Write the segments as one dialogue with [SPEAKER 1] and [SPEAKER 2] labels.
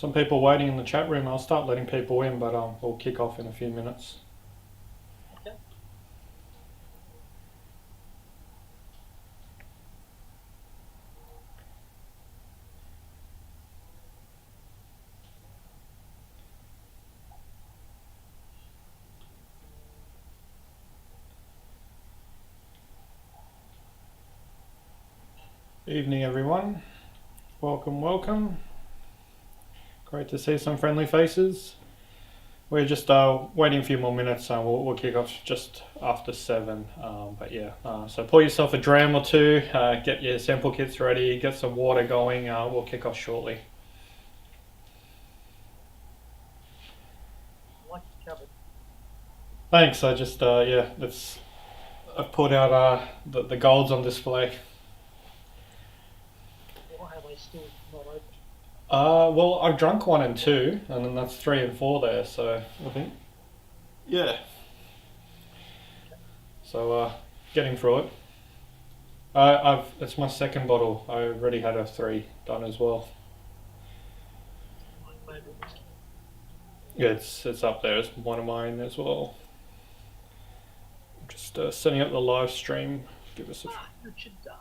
[SPEAKER 1] some people waiting in the chat room. I'll start letting people in, but we'll kick off in a few minutes.
[SPEAKER 2] Okay.
[SPEAKER 1] Evening, everyone. Welcome, welcome. Great to see some friendly faces. We're just waiting a few more minutes. We'll kick off just after 7. But yeah, so pour yourself a dram or two, get your sample kits ready, get some water going. We'll kick off shortly.
[SPEAKER 2] Like the cupboard.
[SPEAKER 1] Thanks. I just I've put out the golds on display.
[SPEAKER 2] Why are they still not open?
[SPEAKER 1] Well, I've drunk 1 and 2, and then that's 3 and 4 there. So I think, yeah. So getting through it. It's my second bottle. I already had a 3 done as well.
[SPEAKER 2] My favourite whiskey.
[SPEAKER 1] Yeah, it's up there. It's one of mine as well. Just setting up the live stream. Give us a.
[SPEAKER 2] Richard Darl.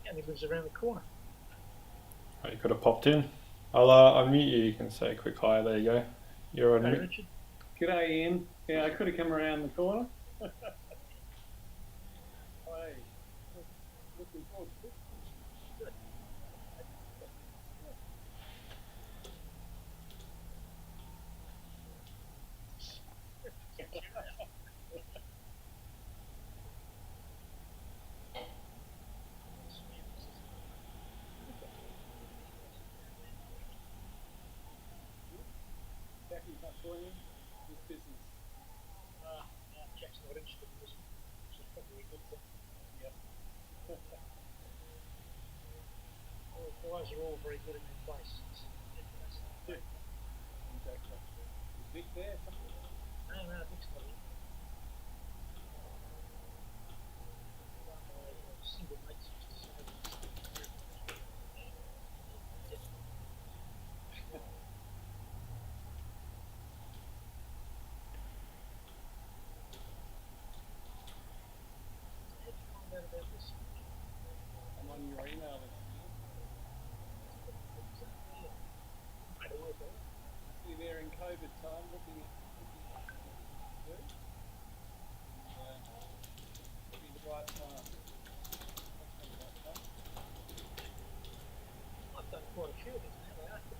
[SPEAKER 2] And he lives around the corner.
[SPEAKER 1] Oh, you could have popped in. I'll unmute you. You can say a quick hi. There you go. You're on
[SPEAKER 2] Hey,
[SPEAKER 1] mute.
[SPEAKER 2] Richard.
[SPEAKER 3] G'day, Ian. Yeah, I could have come around the corner. Hey, looking forward to it.
[SPEAKER 2] Good.
[SPEAKER 3] Jackie's not joining this business.
[SPEAKER 2] Jack's not interested in this one, which is probably a good thing.
[SPEAKER 3] Yep.
[SPEAKER 2] Well, the guys are all very good in their place.
[SPEAKER 3] Exactly. Is Vic there?
[SPEAKER 2] No, Nick's not in. Single mates used to say how did you find out about this?
[SPEAKER 3] I'm on your email list.
[SPEAKER 2] Made it work out.
[SPEAKER 3] See you there in COVID time looking at food. Be the right time.
[SPEAKER 2] I've done quite a few of these now, they are good.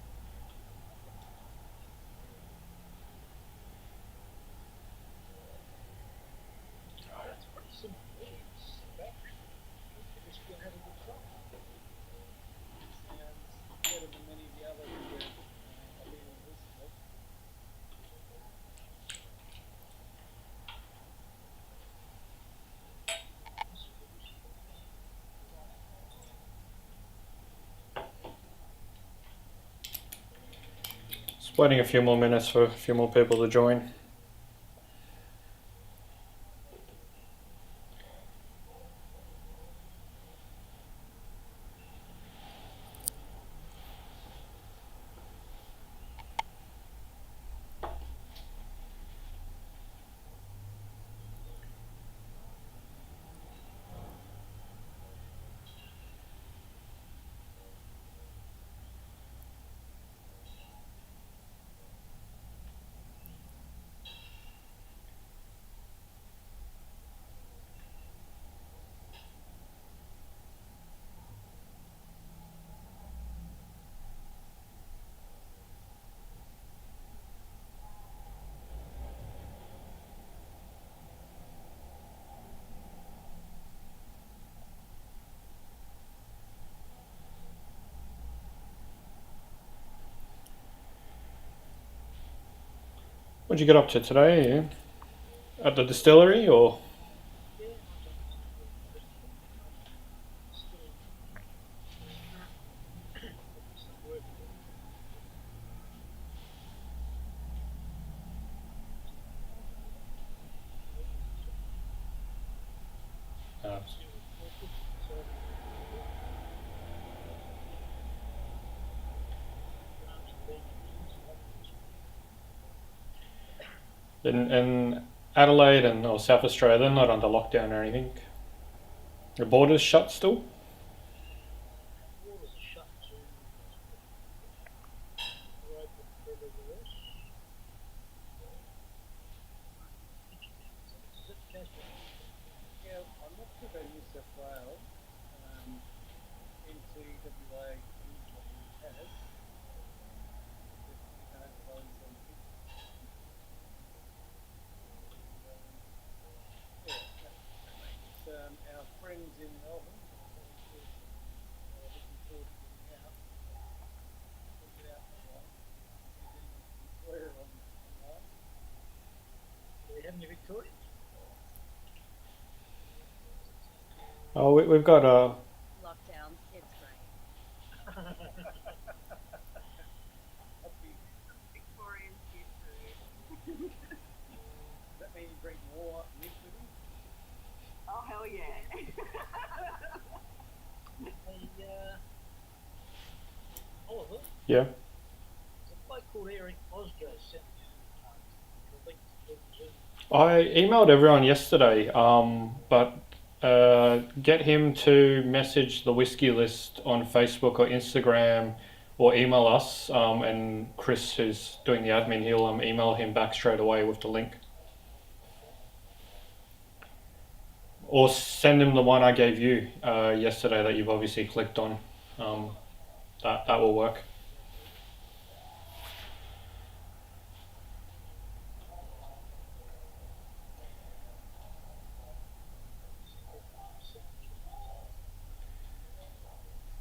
[SPEAKER 2] That's pretty simple. It's battery. Just go and have a good try.
[SPEAKER 3] Sounds better than many of the others that I've been in recently.
[SPEAKER 1] Just waiting a few more minutes for a few more people to join. What'd you get up to today, Ian? At the distillery or?
[SPEAKER 2] Yeah, I've done still some work.
[SPEAKER 1] Uh, in Adelaide and or South Australia, they're not under lockdown or anything. The borders shut still.
[SPEAKER 2] Borders are shut to are open for everything else. Is it Tasman?
[SPEAKER 3] Yeah, I'm not sure about New South Wales. NTWA has those our friends in Melbourne. Looking forward to getting out. We'll get out online. Where online?
[SPEAKER 2] Do we have any Victorians?
[SPEAKER 1] Oh, we've got
[SPEAKER 4] Lockdown, it's great. Victorians get food.
[SPEAKER 3] Does that mean you bring more iniquity?
[SPEAKER 4] Oh, hell yeah.
[SPEAKER 2] Oliver,
[SPEAKER 1] yeah.
[SPEAKER 2] there's a bloke called Eric Osgo sent me a link to Zoom.
[SPEAKER 1] I emailed everyone yesterday, but get him to message the whiskey list on Facebook or Instagram or email us. And Chris, who's doing the admin, he'll email him back straight away with the link. Or send him the one I gave you yesterday that you've obviously clicked on. That will work.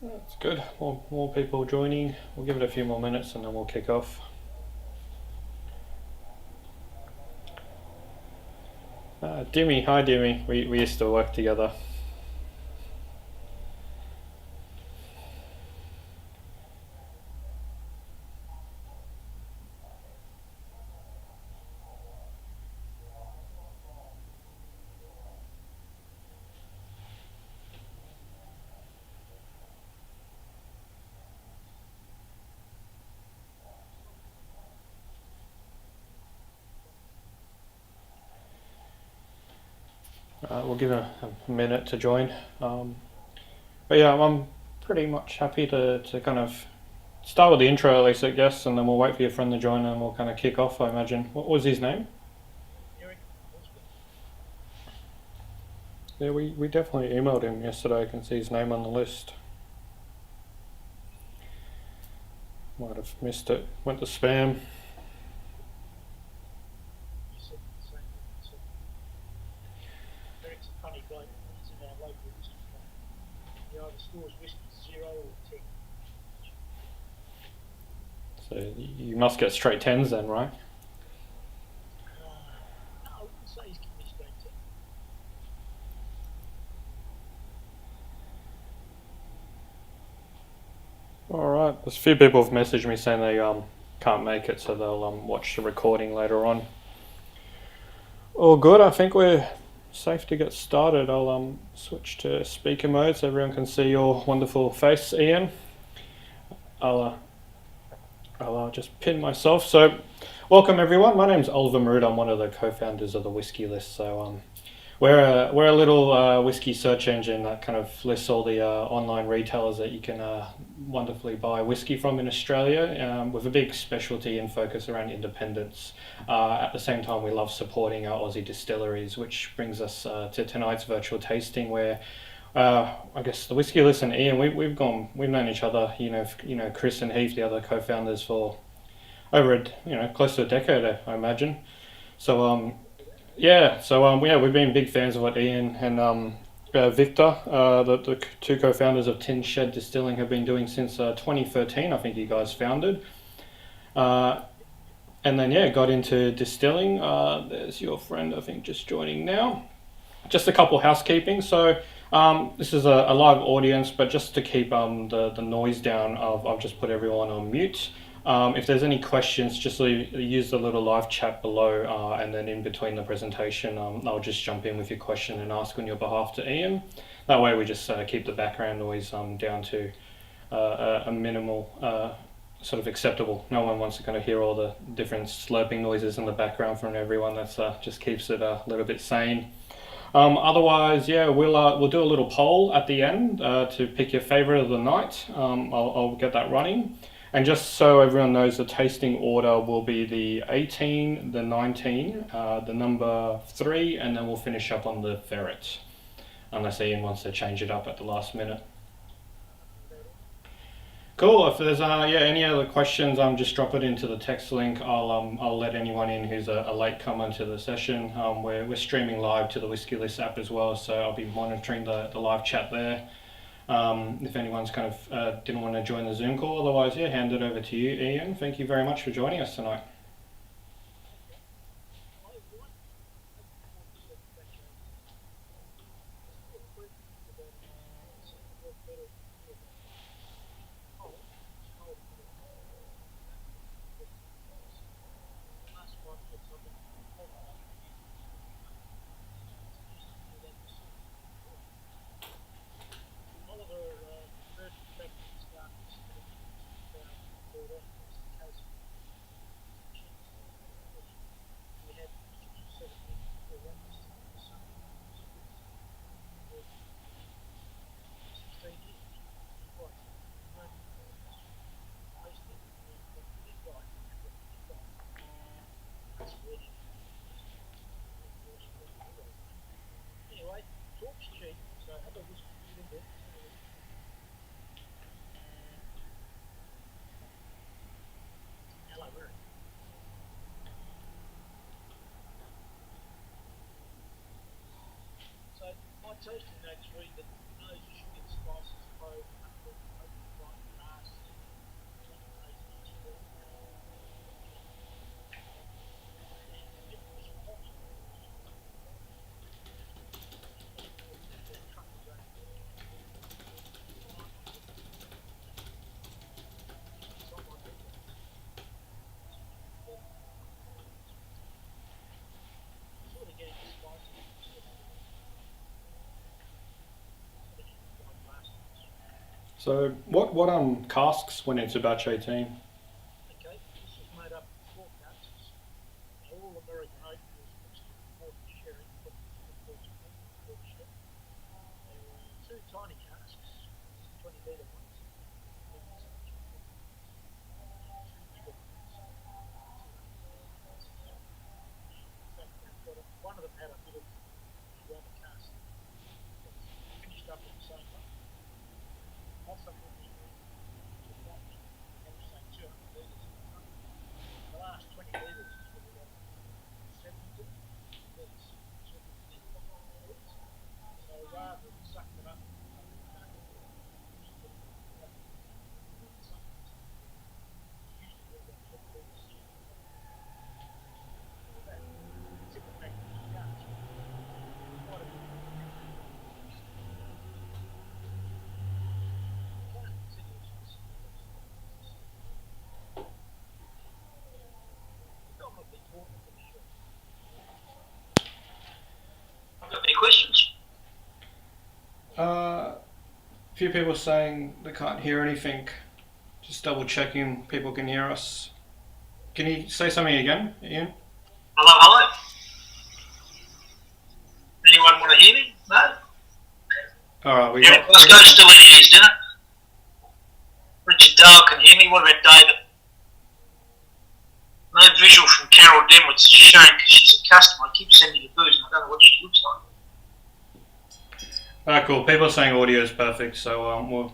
[SPEAKER 1] That's good. More people joining. We'll give it a few more minutes and then we'll kick off. Dimmy, hi Dimmy. We used to work together. We'll give it a minute to join. But yeah, I'm pretty much happy to kind of start with the intro at least, I guess, and then we'll wait for your friend to join and we'll kind of kick off, I imagine. What was his name?
[SPEAKER 2] Eric Osgo.
[SPEAKER 1] Yeah, we definitely emailed him yesterday. I can see his name on the list. Might have missed it. Went to spam.
[SPEAKER 2] You said the same thing. So Eric's a funny bloke. He's in our local whiskey club. He either scores whiskey 0 or 10.
[SPEAKER 1] So you must get straight tens then, right?
[SPEAKER 2] No, I wouldn't say he's giving me straight 10.
[SPEAKER 1] Alright, there's a few people have messaged me saying they can't make it, so they'll watch the recording later on. All good, I think we're safe to get started. I'll switch to speaker mode so everyone can see your wonderful face, Ian. I'll just pin myself. So, welcome everyone. My name's Oliver Marood. I'm one of the co-founders of the Whiskey List. So, we're a little whiskey search engine that kind of lists all the online retailers that you can wonderfully buy whiskey from in Australia, with a big specialty and focus around independence. At the same time, we love supporting our Aussie distilleries, which brings us to tonight's virtual tasting, where I guess the Whiskey List and Ian, we've known each other, Chris and Heath, the other co-founders, for over close to a decade, I imagine. So we've been big fans of what Ian and Victor, the two co-founders of Tin Shed Distilling, have been doing since 2013. I think you guys founded, and then got into distilling. There's your friend, I think, just joining now. Just a couple housekeeping. So this is a live audience, but just to keep the noise down, I've just put everyone on mute. If there's any questions, just use the little live chat below, and then in between the presentation, I'll just jump in with your question and ask on your behalf to Ian. That way, we just keep the background noise down to a minimal, sort of acceptable. No one wants to kind of hear all the different slurping noises in the background from everyone. That's just keeps it a little bit sane. Otherwise, yeah, we'll do a little poll at the end to pick your favorite of the night. I'll get that running. And just so everyone knows, the tasting order will be the 18, the 19, the number 3, and then we'll finish up on the ferret. Unless Ian wants to change it up at the last minute. Cool. If there's any other questions, just drop it into the text link. I'll let anyone in who's a latecomer to the session. We're streaming live to the Whiskey List app as well, so I'll be monitoring the live chat there. If anyone's kind of didn't want to join the Zoom call, otherwise, yeah, hand it over to you, Ian. Thank you very much for joining us tonight.
[SPEAKER 2] Anyway, talk's cheap, so have a whiskey with it. Hello, Mary. So my tasting notes read that nose, sugar, spices, clove, pepper, white grass,
[SPEAKER 1] So what casks went into batch 18?
[SPEAKER 2] Okay, this is made up of 4 casks. All American oak was mixed with 40 sherry, put sherry. There were 2 tiny casks, 20 litre ones. Two bigger ones. In fact, one of them had a bit of rubber cask. Finished up in the same way. Also, the last 20 litres is what we got 70 litres. So rather than suck it up, any questions?
[SPEAKER 1] A few people saying they can't hear anything. Just double checking people can hear us. Can you say something again, Ian?
[SPEAKER 2] Hello. Anyone want to hear me? No?
[SPEAKER 1] Alright, we
[SPEAKER 2] Eric
[SPEAKER 1] got...
[SPEAKER 2] Bosco still in his dinner. Richard Dale can hear me. What about David? No visual from Carol Denwood. It's a shame because she's a customer. I keep sending her booze and I don't know what she looks like.
[SPEAKER 1] Cool. People are saying audio is perfect, so we'll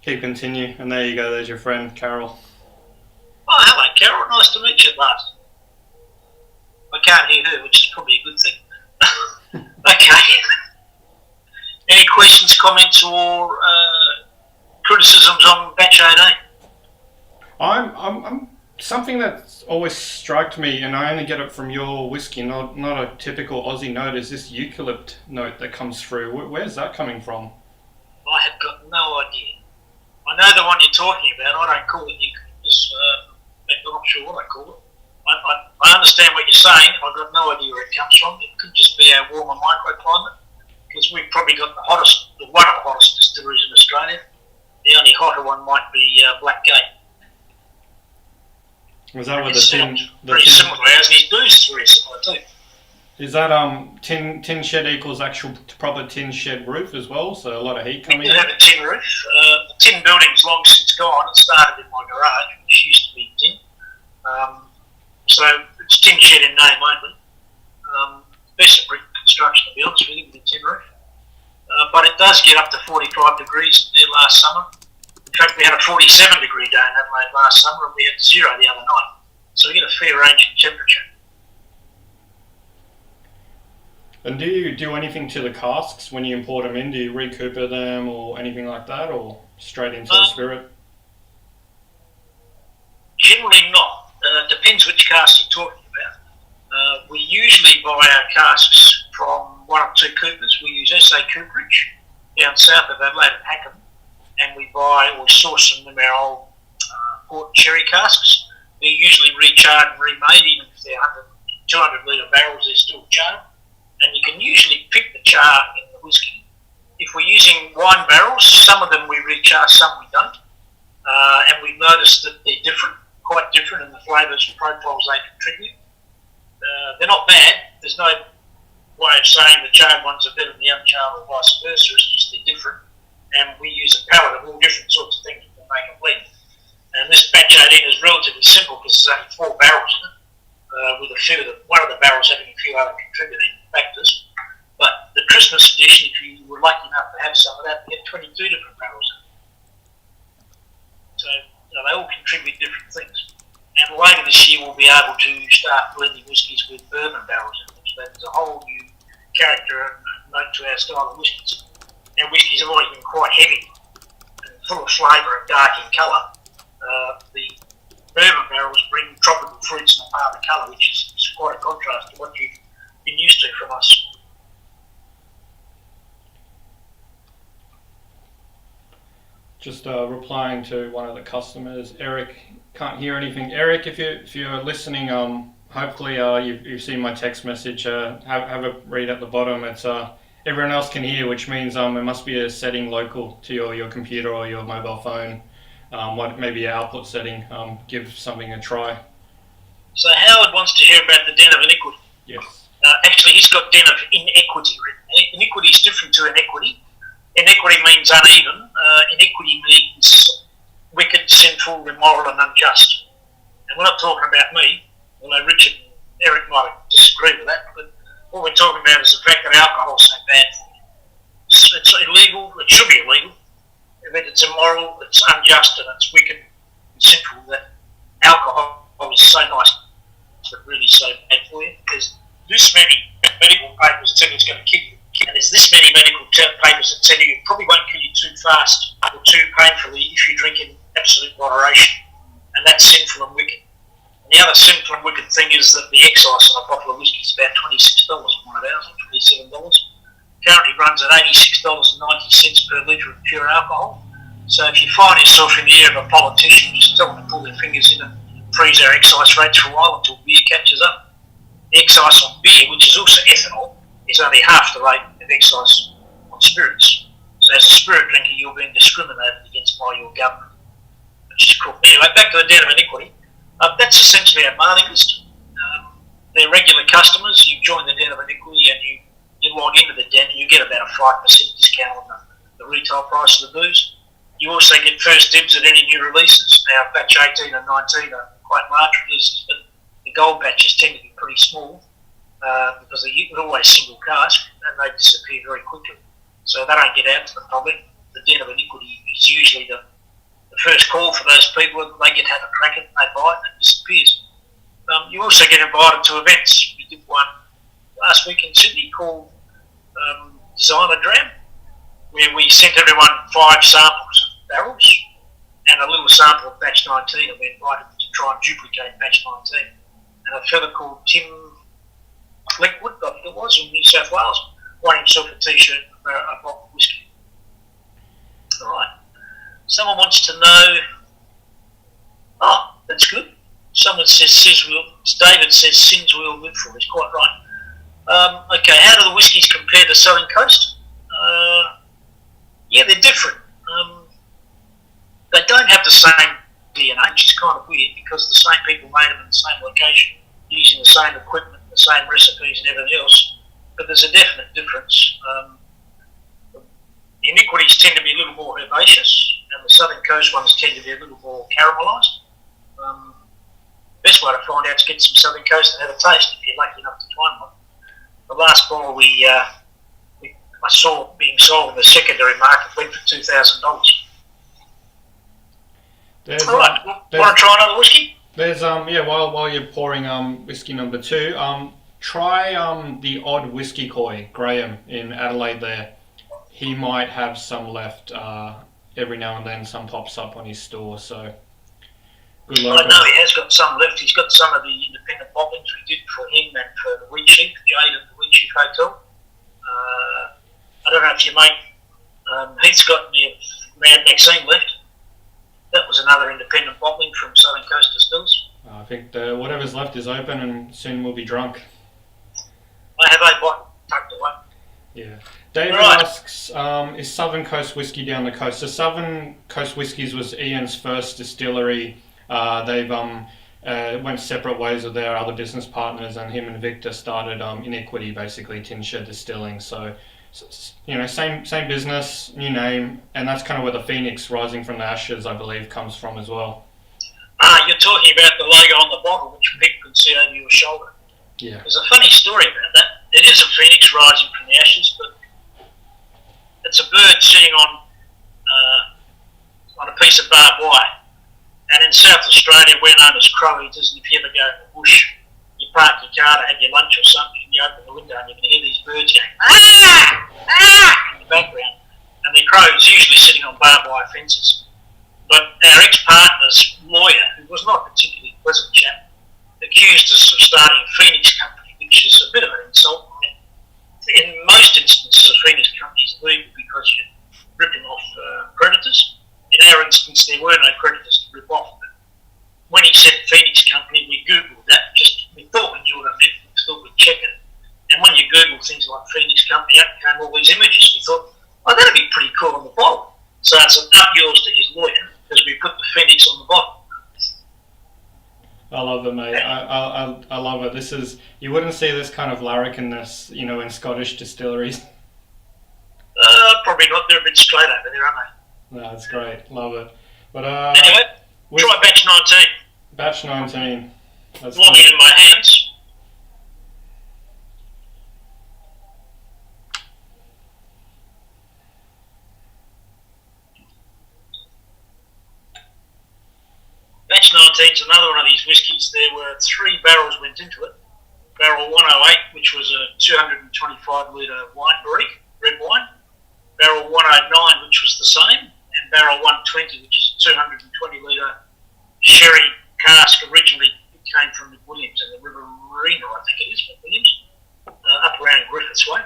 [SPEAKER 1] keep continue. And there you go. There's your friend Carol.
[SPEAKER 2] Oh, hello, Carol. Nice to meet you at last. I can't hear her, which is probably a good thing. Okay. Any questions, comments, or criticisms on batch 18?
[SPEAKER 1] I'm something that's always struck me, and I only get it from your whiskey, not a typical Aussie note, is this eucalypt note that comes through. Where's that coming from?
[SPEAKER 2] I have got no idea. I know the one you're talking about. I don't call it eucalyptus. barrels. I'm not sure what I call it. I understand what you're saying. I've got no idea where it comes from. It could just be our warmer microclimate, because we've probably got one of the hottest distilleries in Australia. The only hotter one might be Blackgate.
[SPEAKER 1] Was that with
[SPEAKER 2] It's pretty similar to ours, and his booze is very similar too.
[SPEAKER 1] Is that tin shed equals actual proper tin shed roof as well? So a lot of heat
[SPEAKER 2] We
[SPEAKER 1] coming
[SPEAKER 2] do
[SPEAKER 1] in.
[SPEAKER 2] have a tin roof. The tin building's long since gone. It started in my garage, which used to be tin. So it's tin shed in name only. Best of brick construction, to be honest with you, with a tin roof. But it does get up to 45 degrees there last summer. In fact, we had a 47-degree day in Adelaide last summer, and we had 0 the other night. So we get a fair range in temperature.
[SPEAKER 1] And do you do anything to the casks when you import them in? Do you recooper them or anything like that, or straight into the spirit?
[SPEAKER 2] Generally not. Depends which cask you're talking about. We usually buy our casks from one or two coopers. We use SA Cooperage down south of Adelaide and Hackham, and we buy or source from them our old port cherry casks. They're usually recharred and remade, even if they're 200 litre barrels, they're still charred. And you can usually pick the char in the whisky. If we're using wine barrels, some of them we rechar, some we don't. And we've noticed that they're different, quite different in the flavours and profiles they contribute. They're not bad. There's no way of saying the charred ones are better than the uncharred or vice versa. It's just they're different. And we use a palette of all different sorts of things to make a blend. And this batch 18 is relatively simple because there's only 4 barrels in it, with one of the barrels having a few other contributing factors. But the Christmas edition, if you were lucky enough to have some of that, we had 22 different barrels in it. So they all contribute different things. And later this year we'll be able to start blending whiskies with bourbon barrels in them. So there's a whole new character and note to our style of whiskies. Our whiskies have always been quite heavy and full of flavour and dark in colour. The bourbon barrels bring tropical fruits and a part of the colour, which is quite a contrast to what you've been used to from us.
[SPEAKER 1] Just replying to one of the customers, Eric. Can't hear anything. Eric, if you're listening, hopefully you've seen my text message. Have a read at the bottom. It's everyone else can hear, which means it must be a setting local to your computer or your mobile phone. What maybe an output setting. Give something a try.
[SPEAKER 2] So Howard wants to hear about the Den of Iniquity.
[SPEAKER 1] Yes.
[SPEAKER 2] Actually, he's got Den of Inequity written there. Iniquity is different to inequity. Inequity means uneven. Iniquity means wicked, sinful, immoral, and unjust. And we're not talking about me, although Richard and Eric might disagree with that, but what we're talking about is the fact that alcohol is so bad for you. It's illegal, it should be illegal. It's immoral, it's unjust, and it's wicked and sinful that alcohol is so nice, but really so bad for you. There's this many medical papers that tell you it's going to kill you. And there's this many medical papers that tell you it probably won't kill you too fast or too painfully if you drink in absolute moderation. And that's sinful and wicked. And the other sinful and wicked thing is that the excise on a bottle of whiskey is about $26 on one of ours, or $27. Currently runs at $86.90 per litre of pure alcohol. So if you find yourself in the ear of a politician, just tell them to pull their fingers in and freeze our excise rates for a while until beer catches up. The excise on beer, which is also ethanol, is only half the rate of excise on spirits. So as a spirit drinker, you're being discriminated against by your government, which is cool. Anyway, back to the Den of Iniquity. That's essentially our mailing list. They're regular customers. You join the Den of Iniquity and you log into the den, and you get about a 5% discount on the retail price of the booze. You also get first dibs at any new releases. Now, batch 18 and 19 are quite large releases, but the gold batches tend to be pretty small. Because they're always single cask and they disappear very quickly. So they don't get out to the public. The Den of Iniquity is usually the first call for those people. They get had a crack at it, they buy it, and it disappears. You also get invited to events. We did one last week in Sydney called Designer Dram, where we sent everyone 5 samples of barrels and a little sample of batch 19, and we invited them to try and duplicate batch 19. And a fellow called Tim Liquid, I think it was, in New South Wales, won himself a t-shirt and a bottle of whiskey. Alright. Someone wants to know, That's good. Someone says David says sins we'll live for. He's quite right. Okay, how do the whiskies compare to Southern Coast? Yeah, they're different. They don't have the same DNA, which is kind of weird because the same people made them in the same location, using the same equipment, the same recipes and everything else. But there's a definite difference. The Iniquities tend to be a little more herbaceous, and the Southern Coast ones tend to be a little more caramelised. Best way to find out is get some Southern Coast and have a taste if you're lucky enough to find one. The last bottle I saw being sold in the secondary market went for $2,000. All right, want to try another whiskey?
[SPEAKER 1] There's while you're pouring whiskey number 2, try the Odd Whiskey Koi, Graham in Adelaide there. He might have some left. Every now and then some pops up on his store, so good luck.
[SPEAKER 2] I know he has got some left. He's got some of the independent bottlings we did for him and for the Wheat Sheep, Jade at the Wheat Sheep Hotel. I don't know if your mate Heath's got me a Mad Maxine left. That was another independent bottling from Southern Coast Distils.
[SPEAKER 1] I think whatever's left is open and soon we'll be drunk.
[SPEAKER 2] I have a bottle tucked away.
[SPEAKER 1] Yeah. David
[SPEAKER 2] Right.
[SPEAKER 1] asks, is Southern Coast Whiskey down the coast? So Southern Coast Whiskies was Ian's first distillery. They've went separate ways with their other business partners, and him and Victor started Iniquity, basically tin shed distilling. So same business, new name, and that's kind of where the phoenix rising from the ashes, I believe, comes from as well.
[SPEAKER 2] You're talking about the logo on the bottle, which people can see over your shoulder.
[SPEAKER 1] Yeah.
[SPEAKER 2] There's a funny story about that. It is a phoenix rising from the ashes, but it's a bird sitting on a piece of barbed wire. And in South Australia, we're known as crow eaters, and if you ever go in the bush, you park your car to have your lunch or something, and you open the window and you can hear these birds going, ah, ah, in the background. And the crows usually sitting on barbed wire fences. But our ex-partner's lawyer, who was not a particularly pleasant chap, accused us of starting a Phoenix company, which is a bit of an insult. In most instances, a Phoenix company is legal because you're ripping off predators. In our instance, there were no predators to rip off. But when he said Phoenix company, we Googled that. We thought we knew what it meant, we thought we'd check it. And when you Google things like Phoenix company, up came all these images. We thought, oh, that'd be pretty cool on the bottle. So it's an up yours to his lawyer, because we put the Phoenix on the bottle.
[SPEAKER 1] I love it, mate. I love it. You wouldn't see this kind of larrikindness, in Scottish distilleries.
[SPEAKER 2] Probably not. They're a bit straight over there, aren't they?
[SPEAKER 1] No, it's great. Love it. But
[SPEAKER 2] anyway, try batch 19.
[SPEAKER 1] Batch 19. That's
[SPEAKER 2] warming in my hands. Batch 19 is another one of these whiskies. There were 3 barrels went into it. Barrel 108, which was a 225 litre wine barrique, red wine. Barrel 109, which was the same. And barrel 120, which is a 220 litre sherry cask. Originally it came from McWilliams and the Riverina, I think it is, McWilliams, up around Griffiths Way.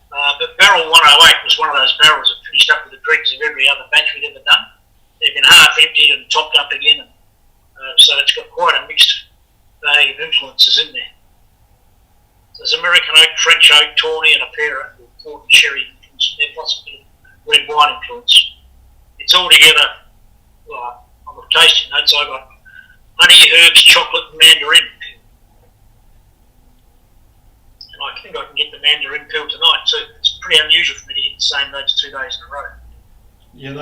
[SPEAKER 2] But barrel 108 was one of those barrels that finished up with the dregs of every other batch we'd ever done. They've been half emptied and topped up again, and so it's got quite a mixed bag of influences in there. There's American oak, French oak, tawny, and a pair of port and sherry influence in there, plus a bit of red wine influence. It's all together. Well, on the tasting notes, I got honey, herbs, chocolate, and mandarin peel. And I think I can get the mandarin peel tonight too. It's pretty unusual for me to get the same notes 2 days in a row.
[SPEAKER 1] Yeah,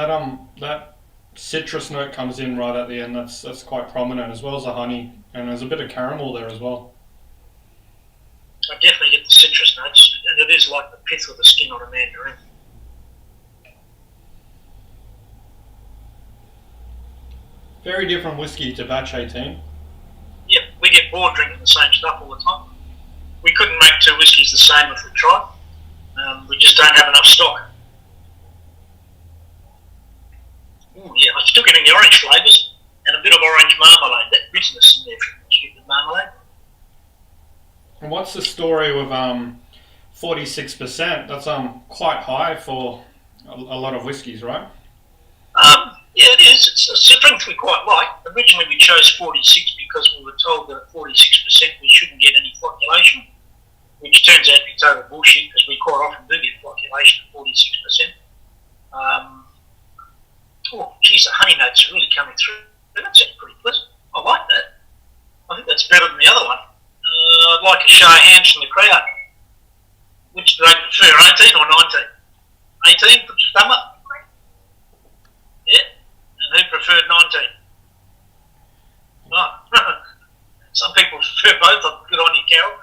[SPEAKER 1] that citrus note comes in right at the end. That's quite prominent, as well as the honey, and there's a bit of caramel there as well.
[SPEAKER 2] I definitely get the citrus notes, and it is like the pith or the skin on a mandarin.
[SPEAKER 1] Very different whiskey to batch 18.
[SPEAKER 2] Yep, we get bored drinking the same stuff all the time. We couldn't make 2 whiskies the same if we tried. We just don't have enough stock. Ooh, yeah, I'm still getting the orange flavours and a bit of orange marmalade, that richness in there from the marmalade.
[SPEAKER 1] And what's the story with 46%? That's quite high for a lot of whiskies, right?
[SPEAKER 2] Yeah, it is. it's a strength we quite like. Originally we chose 46 because we were told that at 46% we shouldn't get any flocculation, which turns out to be total bullshit because we quite often do get flocculation at 46%. Oh, geez, the honey notes are really coming through. That sounds pretty pleasant. I like that. I think that's better than the other one. I'd like a show of hands from the crowd. Which do they prefer, 18 or 19? 18, put your thumb up. Yeah? And who preferred 19? Oh, some people prefer both. Good on you, Carol.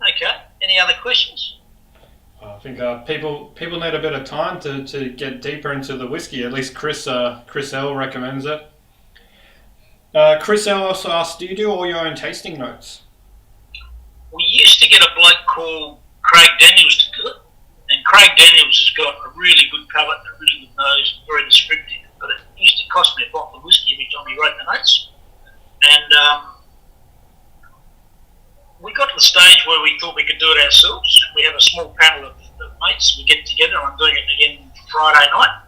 [SPEAKER 2] Okay, any other questions?
[SPEAKER 1] I think people need a bit of time to get deeper into the whiskey. At least Chris L recommends it. Chris L also asked, do you do all your own tasting notes?
[SPEAKER 2] We used to get a bloke called Craig Daniels to do it, and Craig Daniels has got a really good palate and a really good nose, very descriptive, but it used to cost me a bottle of whiskey every time he wrote the notes. And we got to the stage where we thought we could do it ourselves. We have a small panel of mates. We get together. I'm doing it again Friday night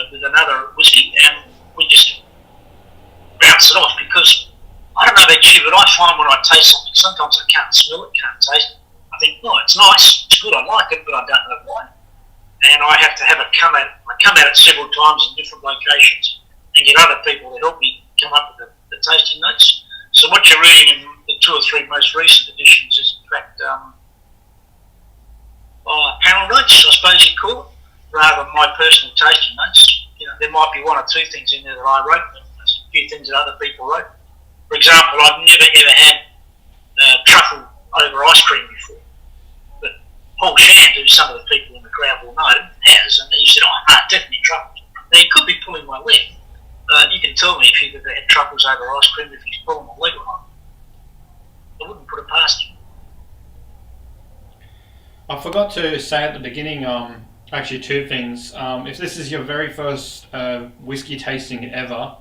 [SPEAKER 2] with another whiskey, and we just bounce it off because I don't know about you, but I find when I taste something, sometimes I can't smell it, can't taste it. I think, oh, it's nice, it's good, I like it, but I don't know why. And I have to have it come at it several times in different locations and get other people to help me come up with the tasting notes. So what you're reading in the 2 or 3 most recent editions is, in fact, panel notes, I suppose you'd call it, rather than my personal tasting notes. You know, there might be 1 or 2 things in there that I wrote, but there's a few things that other people wrote. For example, I've never ever had truffle over ice cream before, but Paul Shand, who some of the people in the crowd will know, has, and he said, "Oh, no, definitely truffles." Now he could be pulling my leg. You can tell me if you've ever had truffles over ice cream if he's pulling my leg or not. I wouldn't put it past him.
[SPEAKER 1] I forgot to say at the beginning, actually 2 things. If this is your very first whiskey tasting ever,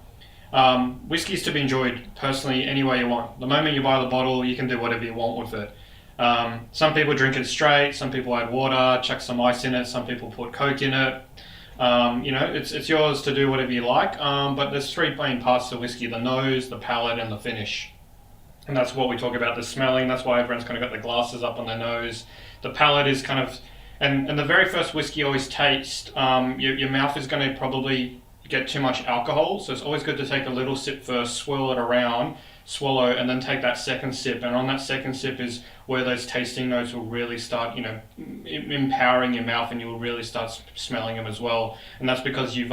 [SPEAKER 1] whiskey is to be enjoyed personally any way you want. The moment you buy the bottle, you can do whatever you want with it. Some people drink it straight, some people add water, chuck some ice in it, some people put Coke in it. You know, it's yours to do whatever you like, but there's 3 main parts to whiskey: the nose, the palate, and the finish. And that's what we talk about, the smelling. That's why everyone's kind of got the glasses up on their nose. The palate is kind of, and the very first whiskey you always taste, your mouth is going to probably get too much alcohol, so it's always good to take a little sip first, swirl it around, swallow, and then take that second sip. And on that second sip is where those tasting notes will really start, you know, empowering your mouth, and you will really start smelling them as well. And that's because you've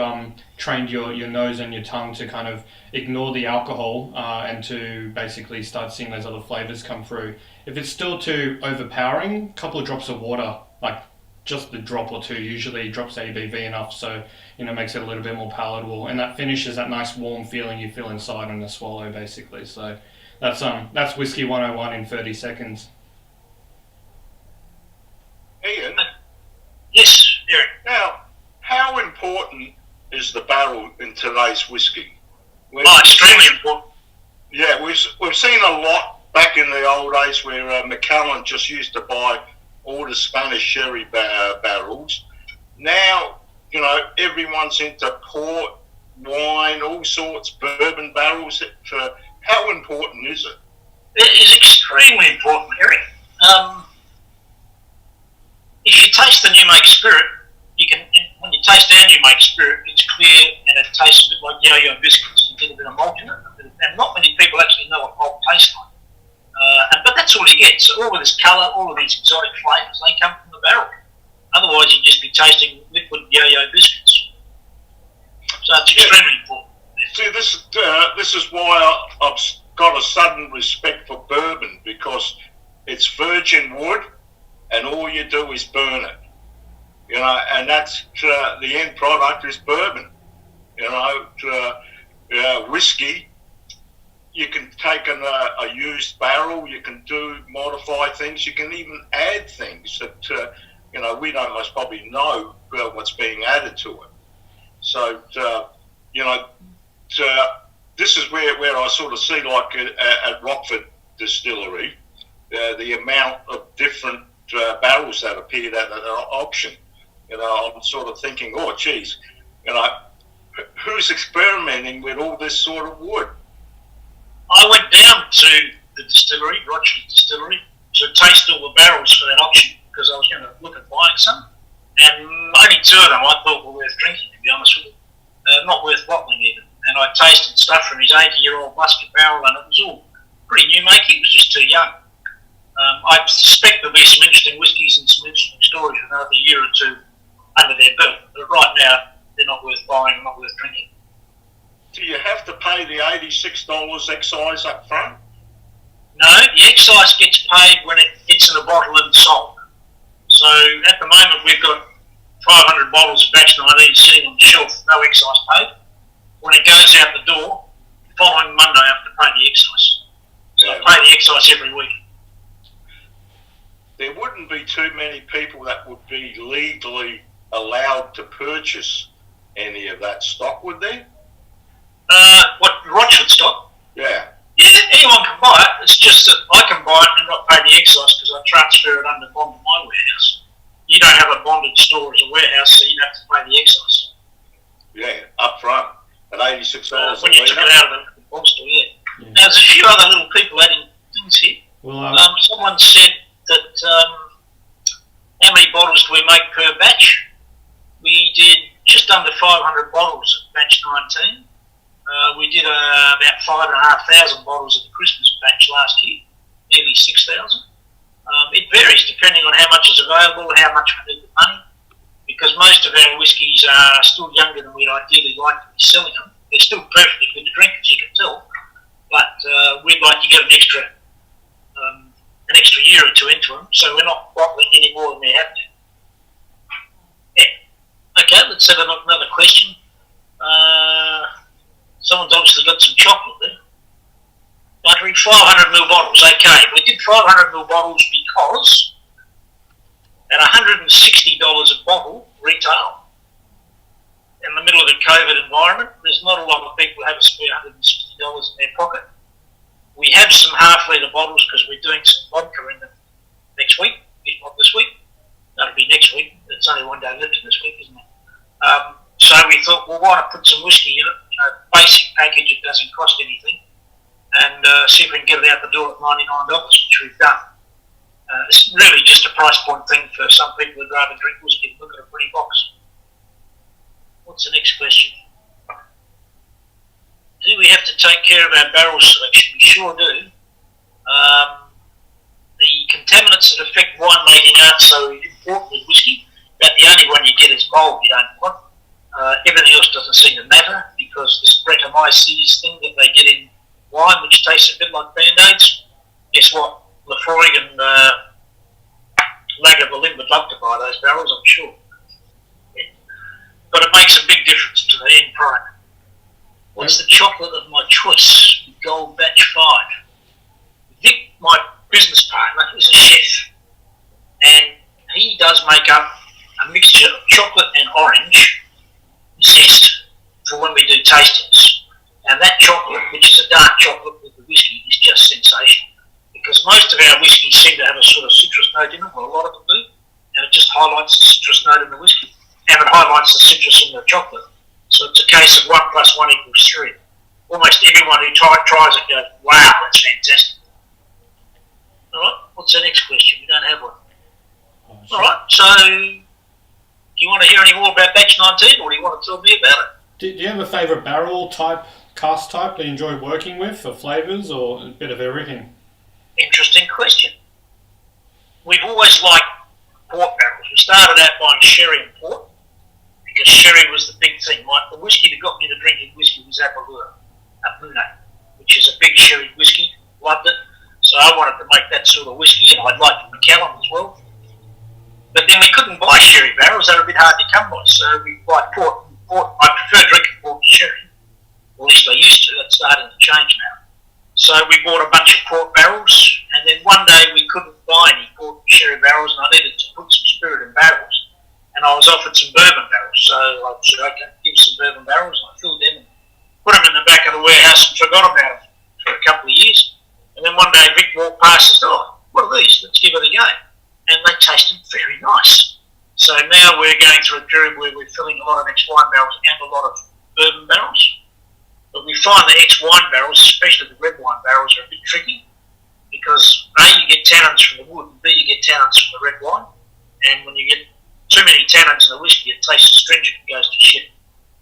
[SPEAKER 1] trained your nose and your tongue to kind of ignore the alcohol and to basically start seeing those other flavors come through. If it's still too overpowering, a couple of drops of water, like just a drop or 2, usually drops ABV enough, so you know, makes it a little bit more palatable, and that finishes that nice warm feeling you feel inside on the swallow, basically. So that's whiskey 101 in 30 seconds.
[SPEAKER 5] Ian,
[SPEAKER 2] Yes, Eric.
[SPEAKER 5] now, how important is the barrel in today's whiskey?
[SPEAKER 2] Oh, extremely important.
[SPEAKER 5] Yeah, we've seen a lot back in the old days where Macallan just used to buy all the Spanish sherry barrels. Now, you know, everyone's into port, wine, all sorts, bourbon barrels. How important is it?
[SPEAKER 2] It is extremely important, Eric. If you taste the new make spirit, you can. When you taste our new make spirit, it's clear and it tastes a bit like yo-yo biscuits. You get a bit of malt in it, and not many people actually know what malt tastes like. But that's all you get. So all of this colour, all of these exotic flavours, they come from the barrel. Otherwise, you'd just be tasting liquid yo-yo biscuits. So it's extremely important.
[SPEAKER 5] See, this is why I've got a sudden respect for bourbon, because it's virgin wood, and all you do is burn it. You know, and that's the end product is bourbon. You know, whiskey. You can take a used barrel. You can modify things. You can even add things that you know, we don't most probably know what's being added to it. So you know, this is where I sort of see, like at Rockford Distillery, the amount of different barrels that appeared at an auction. You know, I'm sort of thinking, oh, geez, you know, who's experimenting with all this sort of wood?
[SPEAKER 2] I went down to the distillery, Rochford Distillery, to taste all the barrels for that auction because I was going to look at buying some. And only 2 of them I thought were worth drinking, to be honest with you. Not worth bottling even. And I tasted stuff from his 80-year-old musket barrel, and it was all pretty new make. It was just too young. I suspect there'll be some interesting whiskies and some interesting stories with another year or 2 under their belt. But right now, they're not worth buying and not worth drinking.
[SPEAKER 5] Do you have to pay the $86 excise up front?
[SPEAKER 2] No, the excise gets paid when it gets in a bottle and sold. So at the moment we've got 500 bottles of batch 19 sitting on the shelf, no excise paid. When it goes out the door, the following Monday I have to pay the excise. So I pay the excise every week.
[SPEAKER 5] There wouldn't be too many people that would be legally allowed to purchase any of that stock, would there?
[SPEAKER 2] What, Rochford stock?
[SPEAKER 5] Yeah.
[SPEAKER 2] Yeah, anyone can buy it. It's just that I can buy it and not pay the excise because I transfer it under bond to my warehouse. You don't have a bonded store as a warehouse, so you have to pay the excise.
[SPEAKER 5] Yeah, up front at $86
[SPEAKER 2] when you took it out of the bond store, yeah. Now, there's a few other little people adding things here.
[SPEAKER 1] Well,
[SPEAKER 2] Someone said that how many bottles do we make per batch? We did just under 500 bottles of batch 19. We did about 5,500 bottles of the Christmas batch last year, nearly 6,000. It varies depending on how much is available, how much we need the money, because most of our whiskies are still younger than we'd ideally like to be selling them. They're still perfectly good to drink, as you can tell, but we'd like to get an extra year or 2 into them, so we're not bottling any more than we have to. Yeah. Okay, let's have another question. Someone's obviously got some chocolate there. Buttering 500ml bottles. Okay, we did 500ml bottles because at $160 a bottle retail, in the middle of the COVID environment, there's not a lot of people who have a spare $160 in their pocket. We have some half-litre bottles because we're doing some vodka in them next week, if not this week. That'll be next week. It's only 1 day left in this week, isn't it? So we thought, well, why not put some whiskey in it, basic package, it doesn't cost anything, and see if we can get it out the door at $99, which we've done. It's really just a price point thing for some people who'd rather drink whiskey than look at a pretty box. What's the next question? Do we have to take care of our barrel selection? We sure do. The contaminants that affect winemaking aren't so important with whiskey. But the only one you get is mould you don't want. Everything else doesn't seem to matter because this Brettanomyces thing that they get in wine, which tastes a bit like Band-Aids, guess what? Lefroy and Lagavulin would love to buy those barrels, I'm sure. Yeah. But it makes a big difference to the end product. What's the chocolate of my choice? Gold Batch 5. Vic, my business partner, is a chef, and he does make up a mixture of chocolate and orange zest for when we do tastings. And that chocolate, which is a dark chocolate with the whiskey, is just sensational. Because most of our whiskies seem to have a sort of citrus note in them, or a lot of them do, and it just highlights the citrus note in the whiskey. And it highlights the citrus in the chocolate. So it's a case of 1 + 1 = 3. Almost everyone who tries it goes, wow, that's fantastic. Alright, what's the next question? We don't have one. Alright, so do you want to hear any more about batch 19, or do you want to tell me about it?
[SPEAKER 1] do you have a favourite barrel type, cask type that you enjoy working with for flavours, or a bit of everything?
[SPEAKER 2] Interesting question. We've always liked port barrels. We started out buying sherry and port because sherry was the big thing. The whiskey that got me to drinking whiskey was Apune, which is a big sherry whiskey. Loved it. So I wanted to make that sort of whiskey, and I'd like Macallan as well. But then we couldn't buy sherry barrels. They were a bit hard to come by. So we buy port. I prefer drinking port to sherry. Or at least I used to. That's starting to change now. So we bought a bunch of port barrels, and then one day we couldn't buy any port and sherry barrels, and I needed to put some spirit in barrels. And I was offered some bourbon barrels. So I said, okay, give me some bourbon barrels. And I filled them and put them in the back of the warehouse and forgot about them for a couple of years. And then one day Vic walked past and said, oh, what are these? Let's give it a go. and they tasted very nice. So now we're going through a period where we're filling a lot of ex-wine barrels and a lot of bourbon barrels. But we find the ex-wine barrels, especially the red wine barrels, are a bit tricky because A, you get tannins from the wood, and B, you get tannins from the red wine. And when you get too many tannins in the whiskey, it tastes astringent and goes to shit.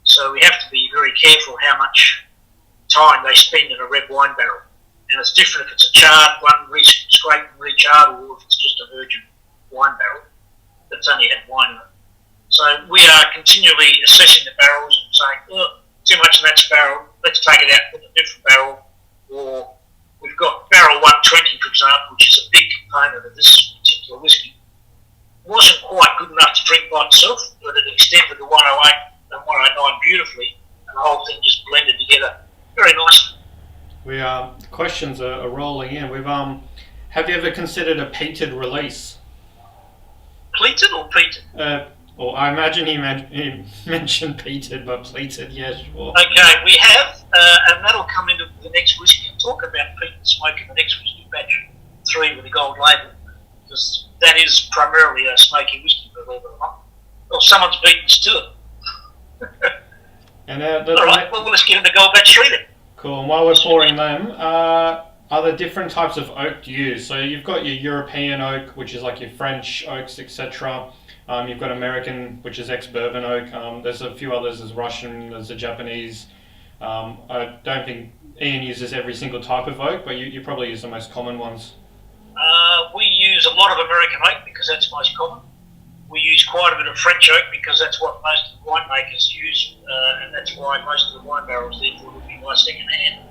[SPEAKER 2] So we have to be very careful how much time they spend in a red wine barrel. And it's different if it's a charred one, scraped and recharred, or if it's just a virgin wine barrel that's only had wine in it. So we are continually assessing the barrels and saying, oh, too much in that barrel, let's take it out, put a different barrel. Or we've got barrel 120, for example, which is a big component of this particular whiskey. Wasn't quite good enough to drink by itself, but it extended the 108 and 109 beautifully, and the whole thing just blended together very nicely.
[SPEAKER 1] Questions are rolling in. Have you ever considered a peated release?
[SPEAKER 2] Pleated or peated?
[SPEAKER 1] Or I imagine he mentioned peated, but pleated, yeah, sure.
[SPEAKER 2] Okay, we have, and that'll come into the next whiskey. I'll talk about peat and smoke in the next whiskey batch 3 with the gold label, because that is primarily a smoky whiskey, believe it or not. Well, someone's beaten us to it.
[SPEAKER 1] And
[SPEAKER 2] all right, well, let's get into gold batch 3 then.
[SPEAKER 1] Cool, and while we're pouring them, are there different types of oak used? So you've got your European oak, which is like your French oaks, etc. You've got American, which is ex-bourbon oak. There's a few others, there's Russian, there's a Japanese. I don't think Ian uses every single type of oak, but you probably use the most common ones.
[SPEAKER 2] We use a lot of American oak because that's most common. We use quite a bit of French oak because that's what most of the winemakers use, and that's why most of the wine barrels therefore would be by second hand.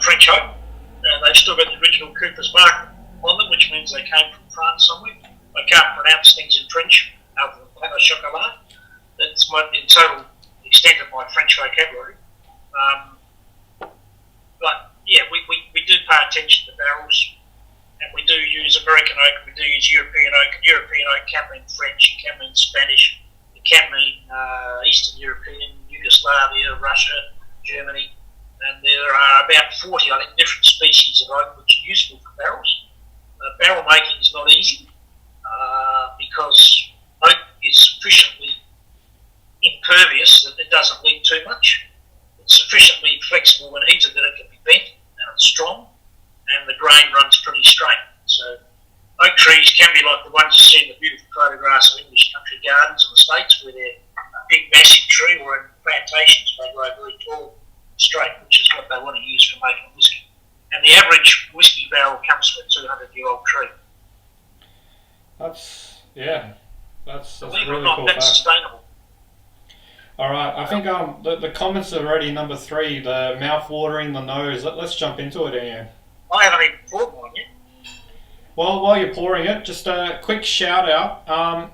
[SPEAKER 2] French oak. They've still got the original Cooper's mark on them, which means they came from France somewhere. I can't pronounce things in French other than pain au chocolat. That's the total extent of my French vocabulary. But yeah, we do pay attention to barrels. And we do use American oak, we do use European oak. European oak can mean French, it can mean Spanish, it can mean Eastern European, Yugoslavia, Russia, Germany. And there are about 40, I think, different species of oak which are useful for barrels. Barrel making is not easy because oak is sufficiently impervious that it doesn't leak too much. It's sufficiently flexible when heated that it can be bent, and it's strong. And the grain runs pretty straight. So oak trees can be like the ones you see in the beautiful photographs of English country gardens in the States, where they're a big massive tree, or in plantations they grow very tall and straight, which is what they want to use for making whiskey. And the average whiskey barrel comes from a 200-year-old tree.
[SPEAKER 1] That's
[SPEAKER 2] Believe it or
[SPEAKER 1] really
[SPEAKER 2] not,
[SPEAKER 1] cool
[SPEAKER 2] that's
[SPEAKER 1] fact.
[SPEAKER 2] sustainable.
[SPEAKER 1] All right, I think the comments are already number 3, the mouth watering, the nose. Let's jump into it, Ian.
[SPEAKER 2] I haven't even poured one yet.
[SPEAKER 1] Well, while you're pouring it, just a quick shout out.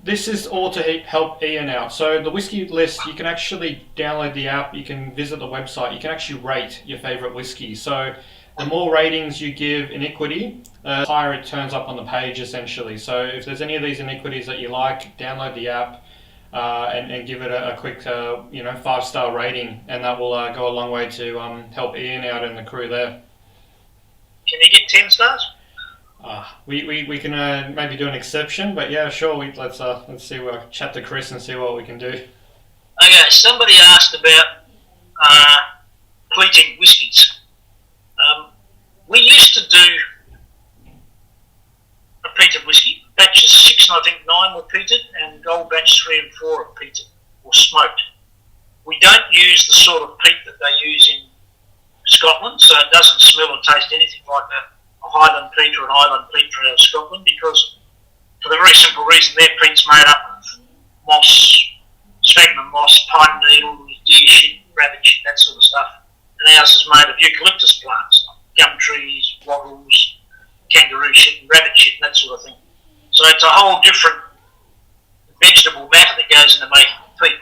[SPEAKER 1] This is all to help Ian out. So the whiskey list, you can actually download the app, you can visit the website, you can actually rate your favourite whiskey. So the more ratings you give Iniquity, the higher it turns up on the page essentially. So if there's any of these Iniquities that you like, download the app and give it a quick 5-star rating, and that will go a long way to help Ian out and the crew there.
[SPEAKER 2] Can you get 10 stars?
[SPEAKER 1] We can maybe do an exception, but yeah, sure. Let's see. We'll chat to Chris and see what we can do.
[SPEAKER 2] Okay, somebody asked about pleating whiskies. We used to do a peated whiskey. Batches 6 and I think 9 were peated, and gold batch 3 and 4 are peated or smoked. We don't use the sort of peat that they use in Scotland, so it doesn't smell or taste anything like a Highland peat or an Island peat from out of Scotland, because for the very simple reason their peat's made up of moss, sphagnum moss, pine needles, deer shit, rabbit shit, that sort of stuff. And ours is made of eucalyptus plants, gum trees, wattles, kangaroo shit and rabbit shit and that sort of thing. So it's a whole different vegetable matter that goes into making peat.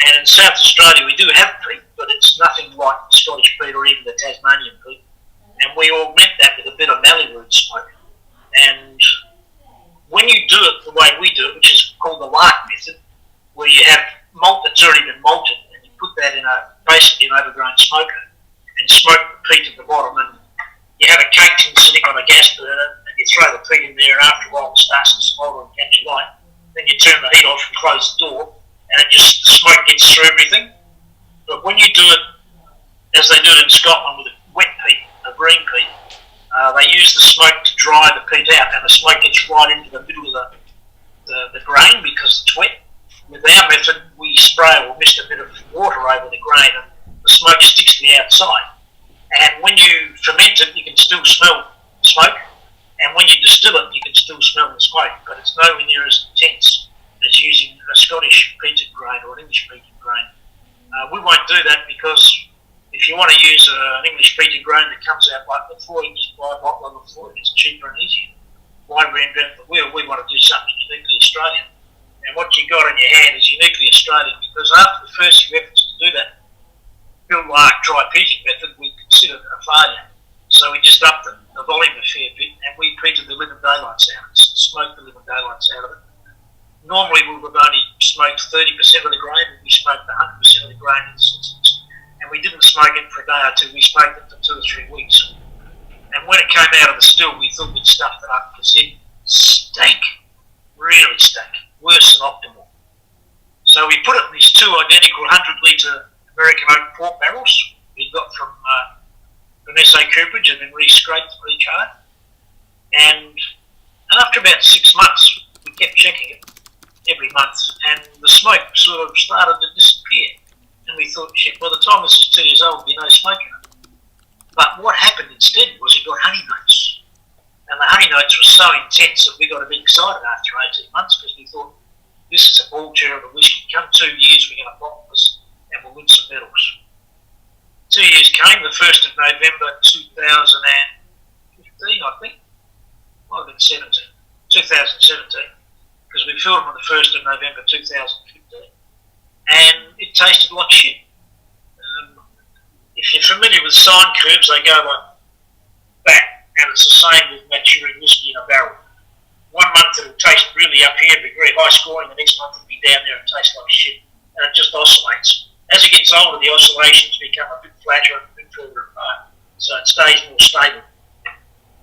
[SPEAKER 2] And in South Australia we do have peat, but it's nothing like the Scottish peat or even the Tasmanian peat. And we augment that with a bit of mallee root smoke. And when you do it the way we do it, which is called the lark method, where you have malt that's already been malted, and you put that in basically an overgrown smoker, and smoke the peat at the bottom, and you have a cake tin sitting on a gas burner, and you throw the peat in there, and after a while it starts to you turn the heat off and close the door, and the smoke gets through everything. But when you do it, as they do it in Scotland with a wet peat, a green peat, they use the smoke to dry the peat out, and the smoke gets right into the middle of the grain because it's wet. With our method, we spray or mist a bit of water over the grain, and the smoke sticks to the outside. And when you ferment it, you can still smell smoke, and when you distill it, you can still smell the smoke, but it's nowhere near as intense as using a Scottish peated grain or an English peated grain. We won't do that because if you want to use an English peated grain that comes out like Lafroy, just buy a bottle of Lafroy. It's cheaper and easier. Why reinvent the wheel? We want to do something uniquely Australian. And what you got in your hand is uniquely Australian because after the first few efforts to do that, Bill Lark dry peating method, we considered it a failure. So we just upped the volume a fair bit and we peated the living daylights out of it, smoked the living daylights out of it. Normally we would have only smoked 30% of the grain, but we smoked 100% of the grain in this instance. And we didn't smoke it for a day or two, we smoked it for 2 or 3 weeks. And when it came out of the still, we thought we'd stuffed it up because it stank, really stank, worse than optimal. So we put it in these 2 identical 100-litre American oak port barrels we got from SA Cooperage and then re-scraped and recharred. And after about 6 months, we kept checking it every month, and the smoke sort of started to disappear. And we thought, shit, by the time this is 2 years old, there'll be no smoke in it. But what happened instead was it got honey notes. And the honey notes were so intense that we got a bit excited after 18 months because we thought, this is a ball jar of a whiskey. Come 2 years, we're going to bottle this and we'll win some medals. 2 years came, the 1st of November 2015, I think. Might have been 2017, because we filled them on the 1st of November 2015. And it tasted like shit. If you're familiar with sine curves, they go like that, and it's the same with maturing whiskey in a barrel. 1 month it'll taste really up here, be very high scoring, the next month it'll be down there and taste like shit, and it just oscillates. As it gets older, the oscillations become a bit flatter and a bit further apart, so it stays more stable.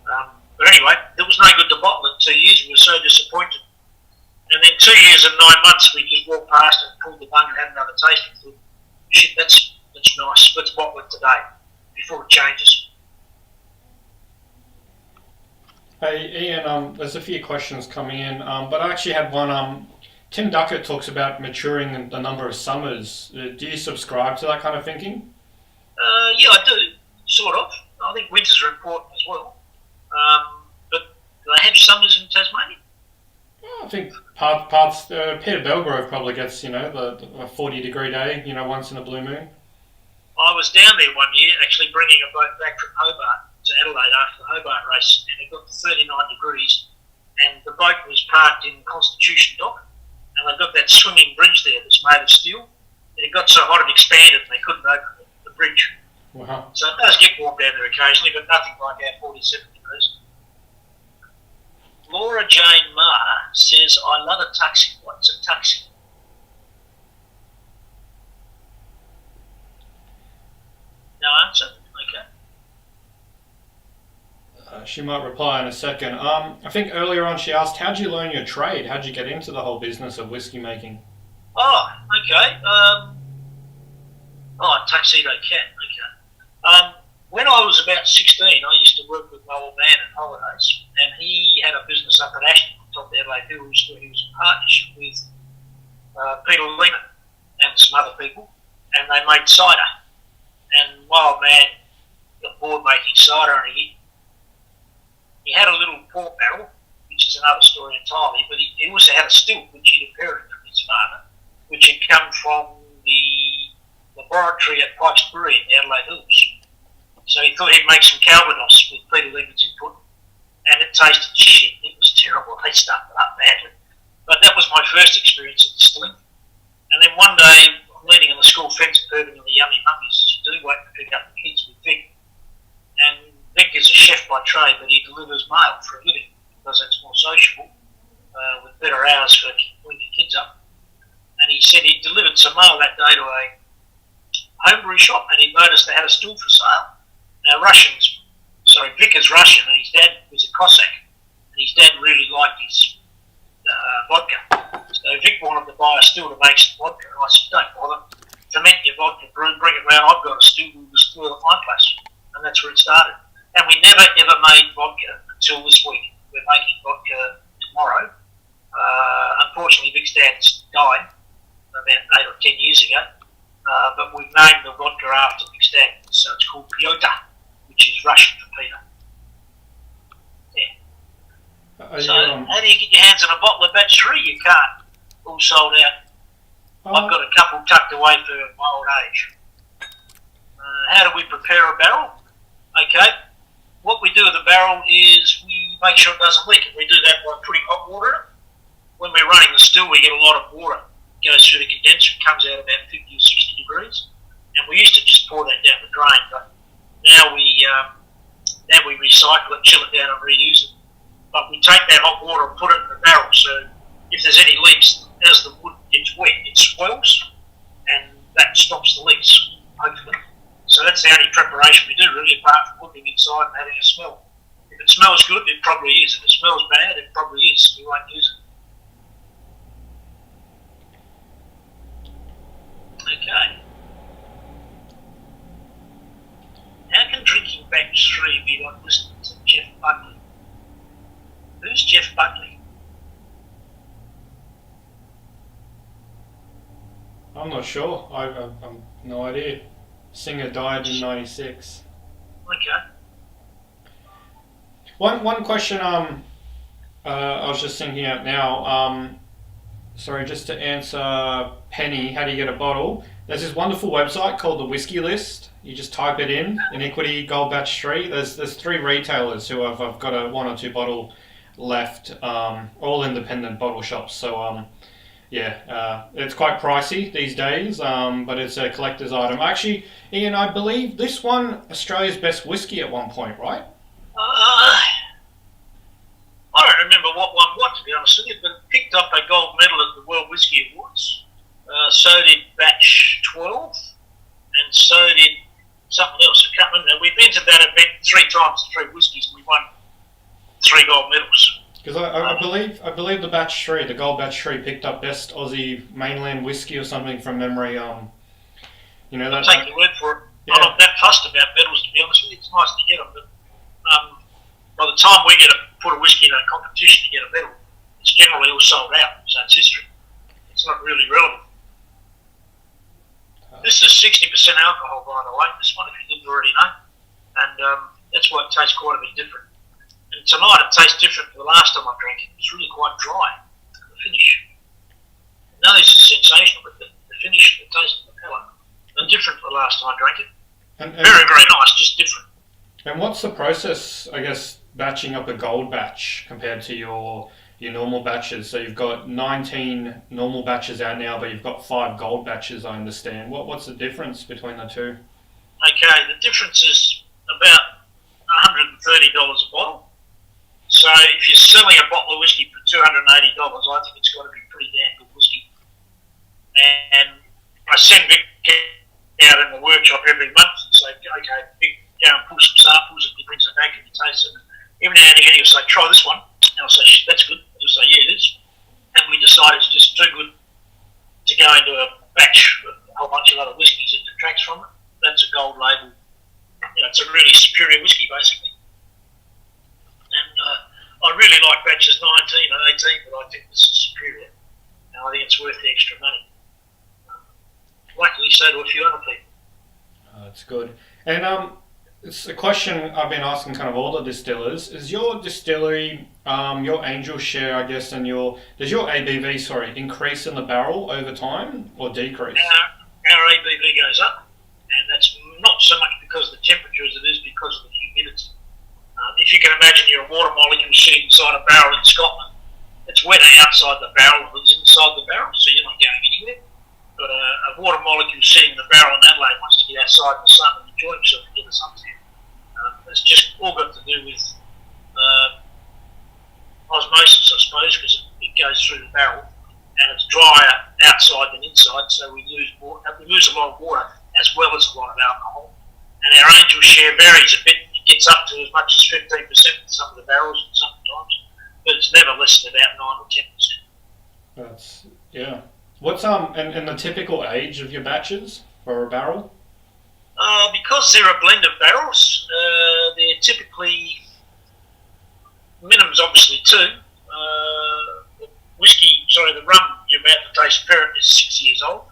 [SPEAKER 2] But anyway, it was no good to bottle it 2 years, we were so disappointed. And then 2 years and 9 months, we just walked past and pulled the bung and had another taste and thought, shit, that's nice, let's bottle it today, before it changes.
[SPEAKER 1] Hey Ian, there's a few questions coming in, but I actually had one. Tim Duckett talks about maturing in the number of summers. Do you subscribe to that kind of thinking?
[SPEAKER 2] Yeah, I do, sort of. I think winters are important as well. But do they have summers in Tasmania?
[SPEAKER 1] I think parts Peter Belgrove probably gets, the 40-degree day, once in a blue moon.
[SPEAKER 2] I was down there one year, actually bringing a boat back from Hobart to Adelaide after the Hobart race, and it got to 39 degrees, and the boat was parked in Constitution Dock, and they've got that swinging bridge there that's made of steel, and it got so hot it expanded and they couldn't open the bridge.
[SPEAKER 1] Wow.
[SPEAKER 2] So it does get warm down there occasionally, but nothing like our 47 degrees. Laura Jane Marr says, I love a taxi. What's a taxi? No answer? Okay.
[SPEAKER 1] She might reply in a second. I think earlier on she asked, how'd you learn your trade? How'd you get into the whole business of whiskey making?
[SPEAKER 2] Oh, okay. Tuxedo Cat, okay. When I was about 16, I used to work with my old man at holidays, and he had a business up at Ashton, on top of Adelaide Hills, where he was in partnership with Peter Lehman and some other people, and they made cider. And my old man got bored making cider, and he had a little port barrel, which is another story entirely, but he also had a still, which he'd inherited from his father, which had come from the laboratory at Pike's Brewery in the Adelaide Hills. So he thought he'd make some Calvados with Peter Lehman's input, and it tasted shit. It was terrible. They stuffed it up badly. But that was my first experience of distilling. And then one day, I'm leaning on the school fence, purring on the yummy mummies as you do, waiting to pick up the kids with Vic. And Vic is a chef by trade, but he delivers mail for a living because that's more sociable, with better hours for bringing the kids up. And he said he delivered some mail that day to a homebrew shop, and he noticed they had a still for sale. Now Vic is Russian, and his dad was a Cossack, and his dad really liked his vodka. So buy a still to make some vodka. And I said, don't bother. Ferment your vodka brew, bring it round. I've got a still with the still at my place. And that's where it started. And we never ever made vodka until this week. We're making vodka tomorrow. Unfortunately, Vic's dad's died about 8 or 10 years ago. But we've named the vodka after Vic's dad. So it's called Piotr, which is Russian for Peter. So how do you get your hands on a bottle of batch 3? You can't. All sold out. I've got a couple tucked away for my old age. How do we prepare a barrel? Okay. What we do with the barrel is we make sure it doesn't leak. And we do that by putting hot water in it. When we're running the still, we get a lot of water. It goes through the condenser, it comes out about 50 or 60 degrees. And we used to just pour that down the drain, but now we recycle it, chill it down and reuse it. But we take that hot water and put it in the barrel, so if there's any leaks, as the wood gets wet, it swells, and that stops the leaks, hopefully. So that's the only preparation we do, really, apart from putting it inside and having a smell. If it smells good, it probably is. If it smells bad, it probably is. We won't use it. Okay. How can drinking batch 3 be like listening to Jeff Buckley? Who's Jeff Buckley?
[SPEAKER 1] I'm not sure. I've no idea. Singer died in '96.
[SPEAKER 2] Okay.
[SPEAKER 1] One question. I was just thinking out now. Sorry, just to answer Penny, how do you get a bottle? There's this wonderful website called the Whiskey List. You just type it in, Iniquity Gold Batch 3. There's 3 retailers who I've got a 1 or 2 bottle left, all independent bottle shops. So it's quite pricey these days, but it's a collector's item. Actually, Ian, I believe this won Australia's best whiskey at one point, right?
[SPEAKER 2] I don't remember what one what, to be honest with you, but it picked up a gold medal at the World Whiskey Awards. So did Batch 12, and so did something else. I can't remember. We've entered that event 3 times, 3 whiskies, and we won 3 gold medals.
[SPEAKER 1] Because I believe the Batch 3, the Gold Batch 3, picked up best Aussie mainland whiskey or something from memory.
[SPEAKER 2] I'll take your word for it. Yeah. I'm not that fussed about medals, to be honest with you. It's nice to get them, but by the time we put a whiskey in a competition to get a medal, it's generally all sold out, so it's history. It's not really relevant. This is 60% alcohol, by the way, this one, if you didn't already know. And that's why it tastes quite a bit different. And tonight it tastes different to the last time I drank it. It's really quite dry, the finish. None of this is sensational, but the finish, the taste, the colour, are different to the last time I drank it. And very, very nice, just different.
[SPEAKER 1] And what's the process, I guess, batching up a gold batch compared to your normal batches? So you've got 19 normal batches out now, but you've got 5 gold batches, I understand. What's the difference between the two?
[SPEAKER 2] Okay, the difference is about $130 a bottle. So if you're selling a bottle of whiskey for $280, I think it's got to be pretty damn good whiskey. And I send Vic out in the workshop every month and say, okay, Vic, go and pull some samples, and he brings them back and he tastes them. Every now and again he'll say, try this one. And I'll say, shit, that's good. He'll say, yeah, it is. And we decide it's just too good to go into a batch with a whole bunch of other whiskies. It detracts from it. That's a gold label. It's a really superior whiskey, basically. And I really like batches 19 and 18, but I think this is superior. And I think it's worth the extra money. Luckily, so do a few other people.
[SPEAKER 1] That's good. And it's a question I've been asking kind of all the distillers. Is your distillery, your angel share, I guess, and does your ABV, increase in the barrel over time or decrease?
[SPEAKER 2] Our ABV goes up, and that's not so much because of the temperature as it is because of the humidity. If you can imagine you're a water molecule sitting inside a barrel in Scotland, it's wetter outside the barrel than inside the barrel, so you're not going anywhere. But a water molecule sitting in the barrel in Adelaide wants to get outside in the sun and enjoy himself and get the suntan. It's just all got to do with osmosis, I suppose, because it goes through the barrel and it's drier outside than inside, so we lose a lot of water as well as a lot of alcohol. And our angel share varies a bit. It gets up to as much as 15% in some of the barrels and sometimes, but it's never less than about 9 or 10%.
[SPEAKER 1] That's, yeah. What's and the typical age of your batches for a barrel?
[SPEAKER 2] Because they're a blend of barrels, they're typically minimum's obviously 2. The rum you're about to taste ferret is 6 years old.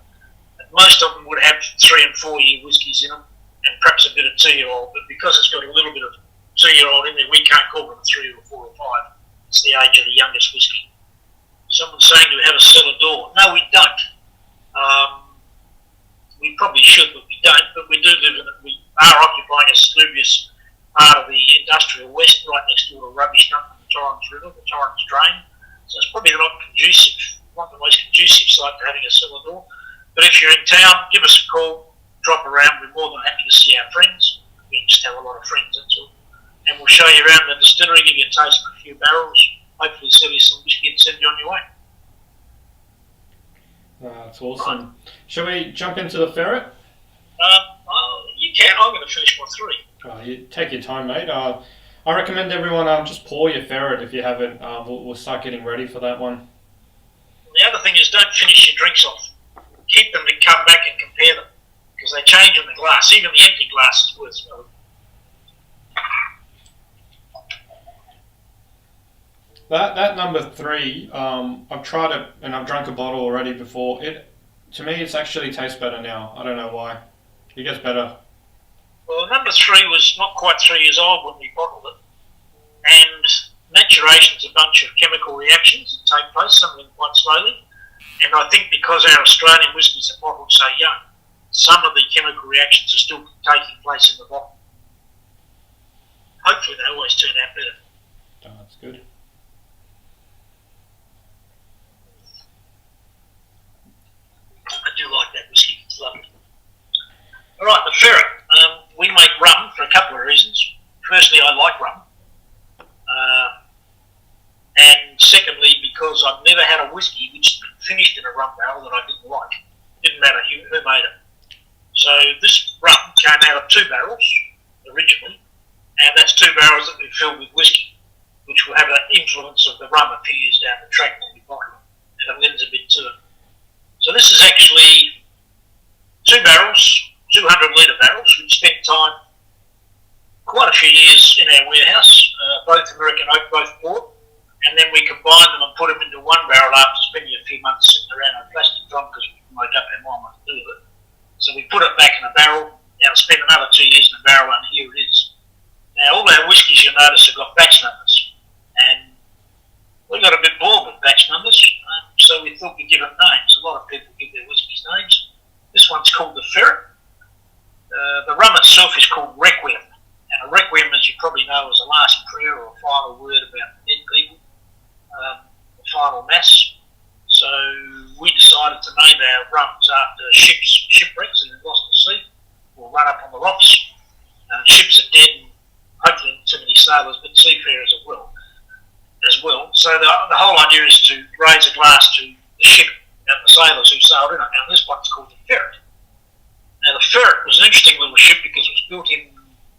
[SPEAKER 2] And most of them would have 3 and 4 year whiskies in them, and perhaps a bit of 2-year-old. But because it's got a little bit of 2-year-old in there, we can't call them 3 or 4 or 5. It's the age of the youngest whiskey. Someone's saying, do we have a cellar door? No, we don't. We probably should, but we don't. But we do live in it. We are occupying a salubrious part of the industrial west, right next door to a rubbish dump in the Torrens River, the Torrens Drain. So it's probably not the most conducive site for having a cellar door. But if you're in town, give us a call, drop around. We're more than happy to see our friends. We just have a lot of friends, that's all. And we'll show you around the distillery, give you a taste of a few barrels, hopefully sell you some whiskey and send you on your way.
[SPEAKER 1] That's awesome. Right. Shall we jump into the ferret?
[SPEAKER 2] You can. I'm going to finish my 3.
[SPEAKER 1] You take your time, mate. I recommend everyone just pour your ferret if you haven't. We'll start getting ready for that one.
[SPEAKER 2] The other thing is, don't finish your drinks off. Keep them to come back and compare them, because they change in the glass. Even the empty glass is worth smelling.
[SPEAKER 1] That number 3, I've tried it and I've drunk a bottle already before. To me, it's actually tastes better now. I don't know why. It gets better.
[SPEAKER 2] Well, number 3 was not quite 3 years old when we bottled it, and maturation's a bunch of chemical reactions that take place, some of them quite slowly. And I think because our Australian whiskies are bottled so young, some of the chemical reactions are still taking place in the bottle. Hopefully they always turn out better.
[SPEAKER 1] Oh, that's good.
[SPEAKER 2] I do like that whiskey, it's lovely. Alright, the ferret. We make rum for a couple of reasons. Firstly, I like rum. And secondly, because I've never had a whiskey which finished in a rum barrel that I didn't like. Didn't matter who made it. So this rum came out of 2 barrels originally, and that's 2 barrels that we filled with whiskey, which will have an influence of the rum a few years down the track when we bottle it, and it lends a bit to it. So this is actually 2 barrels, 200-litre barrels. We've spent time, quite a few years in our warehouse, both American oak, both bought, and then we combined them and put them into 1 barrel after spending a few months sitting around on a plastic drum because we couldn't make up our mind what to do with it. So we put it back in a barrel and spent another 2 years in a barrel, and here it is. Now all our whiskies, you'll notice, have got batch numbers, and we got a bit bored with batch numbers, so we thought we'd give them names. A lot of people give their whiskies names. This one's called the Ferret. The rum itself is called Requiem, and a Requiem, as you probably know, is a last prayer or a final word about dead people, the final mass. So we decided to name our rums after shipwrecks that have lost at sea or run up on the rocks. Ships are dead, and hopefully not too many sailors, but seafarers as well. So the whole idea is to raise a glass to the ship and the sailors who sailed in it. And this one's called the Ferret. Now the Ferret was an interesting little ship because it was built in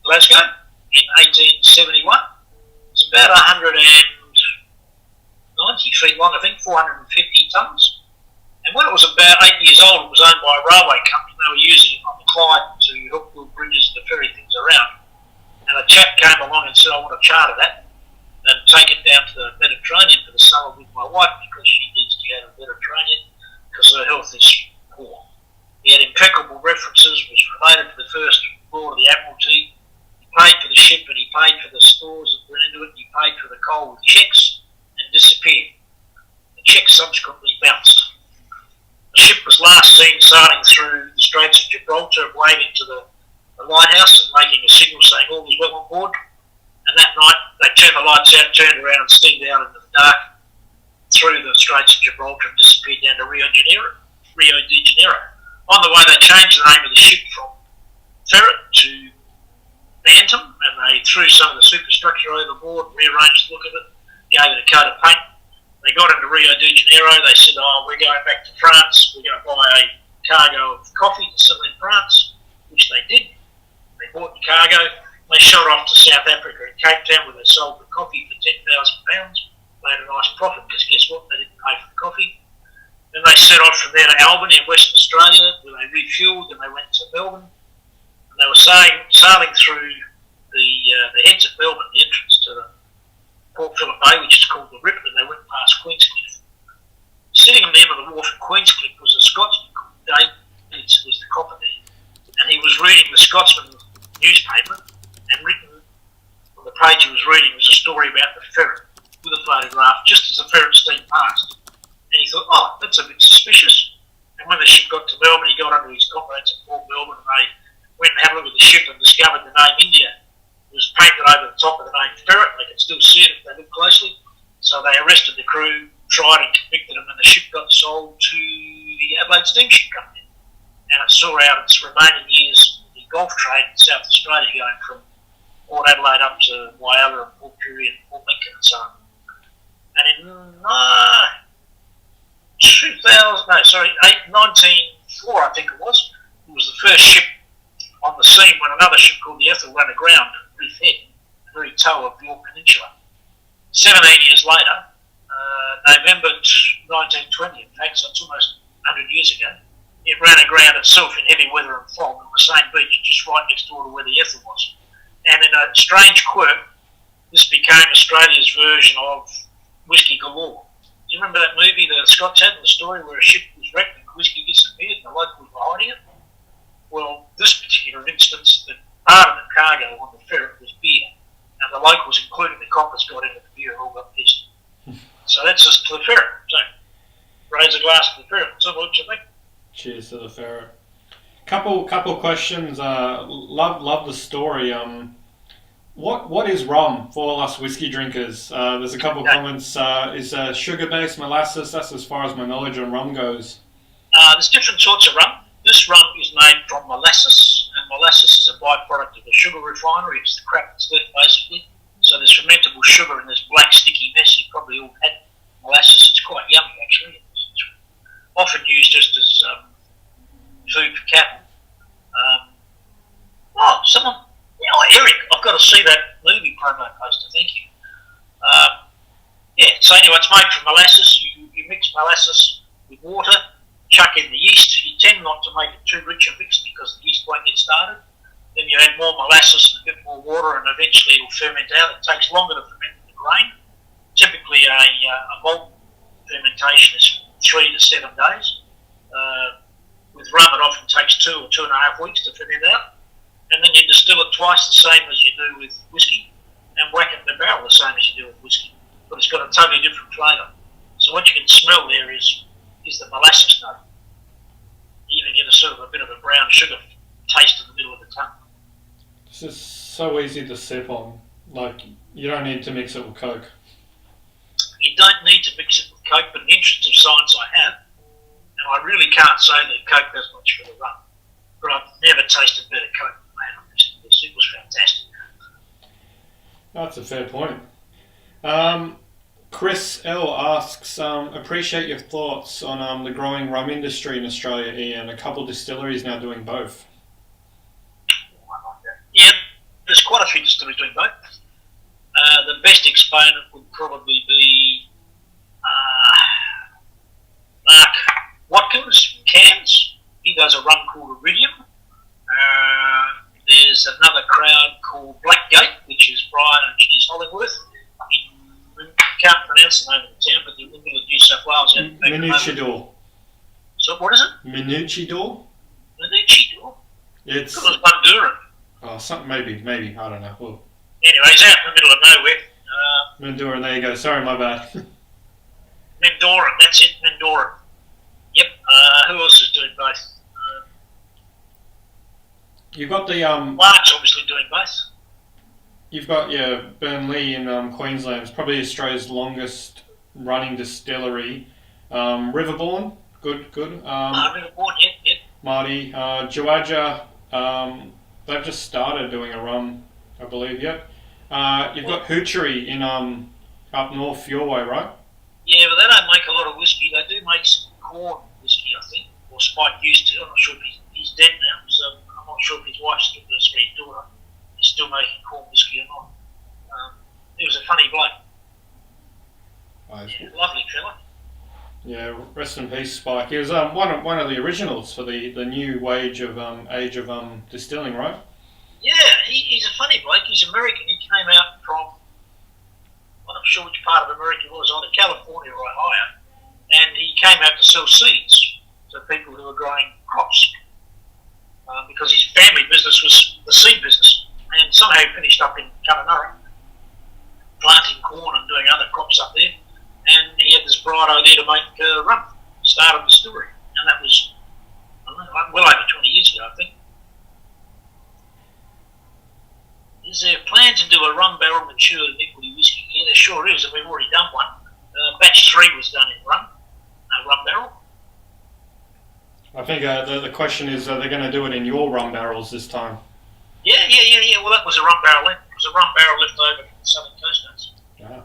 [SPEAKER 2] Glasgow in 1871. It's about 190 feet long, I think, 450 tonnes. And when it was about 8 years old, it was owned by a railway company. They were using it on the Clyde to help build bridges to ferry things around. And a chap came along and said, I want to charter that and take it down to the Mediterranean for the summer with my wife because she needs to go to the Mediterranean because her health is poor. He had impeccable references, was related to the first Lord of the Admiralty. He paid for the ship and he paid for the stores that went into it. He paid for the coal with cheques and disappeared. The cheques subsequently bounced. The ship was last seen sailing through the Straits of Gibraltar, waving to the lighthouse and making a signal saying all was well on board. And that night they turned the lights out, turned around and steamed out into the dark through the Straits of Gibraltar and disappeared down to Rio de Janeiro. On the way they changed the name of the ship from Ferret to Bantam, and they threw some of the superstructure overboard, rearranged the look of it, gave it a coat of paint. They got into Rio de Janeiro. They said, we're going back to France. We're going to buy a cargo of coffee to sell in France, which they did. They bought the cargo. They shot off to South Africa and Cape Town where they sold the coffee for £10,000. Made a nice profit because guess what? They didn't pay for the coffee. Then they set off from down to Albany in Western Australia, where they refuelled, and they went to Melbourne. And they were sailing through the heads of Melbourne, the entrance to the Port Phillip Bay, which is called the Rip, and they went past Queenscliff. Sitting on the end of the wharf at Queenscliff was a Scotsman called David, was the copper there, and he was reading the Scotsman newspaper, and written on the page he was reading was a story about the ferret with a photograph just as the ferret steamed past. And he thought, oh, that's a bit suspicious. And when the ship got to Melbourne, he got under his comrades at Port Melbourne, and they went and had a look at the ship and discovered the name India was painted over the top of the name ferret. They could still see it if they looked closely. So they arrested the crew, tried and convicted them, and the ship got sold to the Adelaide Steamship Company. And it saw out its remaining years in the Gulf trade in South Australia, going from Port Adelaide up to Whyalla and Port Pirie and Port Lincoln and so on. And in 1904, I think it was the first ship on the scene when another ship called the Ethel ran aground at Reef Head, the very toe of York Peninsula. 17 years later, November 1920, in fact, so it's almost 100 years ago, it ran aground itself in heavy weather and fog on the same beach, just right next door to where the Ethel was. And in a strange quirk, this became Australia's version of Whiskey Galore. Do you remember that movie the Scots had, the story where a ship was wrecked and whiskey disappeared and the locals were hiding it? Well, this particular instance, the part of the cargo on the ferret was beer, and the locals, including the coppers, got into the beer and all got pissed. So that's just to the ferret. So raise a glass to the ferret. So what do you think?
[SPEAKER 1] Cheers to the ferret. Couple questions. Love the story. What is rum for all us whiskey drinkers? There's a couple comments. Is sugar-based molasses? That's as far as my knowledge on rum goes.
[SPEAKER 2] There's different sorts of rum. This rum is made from molasses, and molasses is a byproduct of the sugar refinery. It's the crap that's left, basically. So there's fermentable sugar in this black sticky mess. You've probably all had molasses. It's quite yummy, actually. It's often used just as food for cattle. Eric, I've got to see that movie promo poster. Thank you. So anyway, it's made from molasses. You mix molasses with water, chuck in the yeast. You tend not to make it too rich a mix because the yeast won't get started. Then you add more molasses and a bit more water, and eventually it'll ferment out. It takes longer to ferment than the grain. Typically, a malt fermentation is 3 to 7 days. With rum, it often takes 2 or 2.5 weeks to ferment out. And then you distill it twice the same as you do with whiskey, and whack it in the barrel the same as you do with whiskey. But it's got a totally different flavour. So what you can smell there is the molasses note. You even get a sort of a bit of a brown sugar taste in the middle of the tongue.
[SPEAKER 1] This is so easy to sip on. Like, you don't need to mix it with Coke.
[SPEAKER 2] You don't need to mix it with Coke, but in the interest of science I have, and I really can't say that Coke does much for the rum, but I've never tasted better Coke than I had on this. It was fantastic.
[SPEAKER 1] That's a fair point. Chris L asks, appreciate your thoughts on the growing rum industry in Australia, Ian. A couple distilleries now doing both.
[SPEAKER 2] Yeah, there's quite a few distilleries doing both. The best exponent would probably be Mark Watkins, Cairns. He does a rum called Iridium. There's another crowd called Blackgate, which is Brian and Ginny's Hollingworth. I can't pronounce the name of the town, but they're in the middle of New South Wales.
[SPEAKER 1] Minuchidor.
[SPEAKER 2] So what is it?
[SPEAKER 1] Minuchidor?
[SPEAKER 2] Minuchidor?
[SPEAKER 1] It's...
[SPEAKER 2] It was Bundoora.
[SPEAKER 1] Oh, something, maybe, I don't know. Well,
[SPEAKER 2] anyway, he's out in the middle of nowhere.
[SPEAKER 1] Mandura, there you go. Sorry, my bad.
[SPEAKER 2] Mendoran, that's it, Mendoran. Yep. Who else is doing both?
[SPEAKER 1] You've got the
[SPEAKER 2] Mark's obviously doing both.
[SPEAKER 1] You've got Burnley in Queensland. It's probably Australia's longest running distillery. Riverbourne, good.
[SPEAKER 2] Riverbourne, yep.
[SPEAKER 1] Marty, Jawaja, they've just started doing a rum, I believe. Yep. You've got Hoochery in up north your way, right?
[SPEAKER 2] Yeah, but they don't make a lot of whiskey. They do make some corn whiskey, I think, or Spike used to. I'm not sure if he's dead now, so I'm not sure if his wife's still his daughter is still making corn whiskey or not. He was a funny bloke.
[SPEAKER 1] Nice.
[SPEAKER 2] Yeah, lovely fella.
[SPEAKER 1] Yeah, rest in peace, Spike. He was one of the originals for the new age of distilling, right?
[SPEAKER 2] Yeah, he's a funny bloke. He's American. He came out from, I'm not sure which part of America it was, either California or Ohio, and he came out to sell seeds to people who were growing crops because his family business was the seed business, and somehow he finished up in Kununurra planting corn and doing other crops up there, and he had this bright idea to make rum, start a distillery, and that was I don't know, well over 20 years ago, I think. Is there a plan to do a rum barrel matured Iniquity whiskey? Yeah, there sure is, and we've already done one. Batch 3 was done in rum barrel.
[SPEAKER 1] I think the question is, are they going to do it in your rum barrels this time?
[SPEAKER 2] Yeah. Well, that was a rum barrel. It was a rum barrel left over from the Southern Coast Notes.
[SPEAKER 1] Yeah.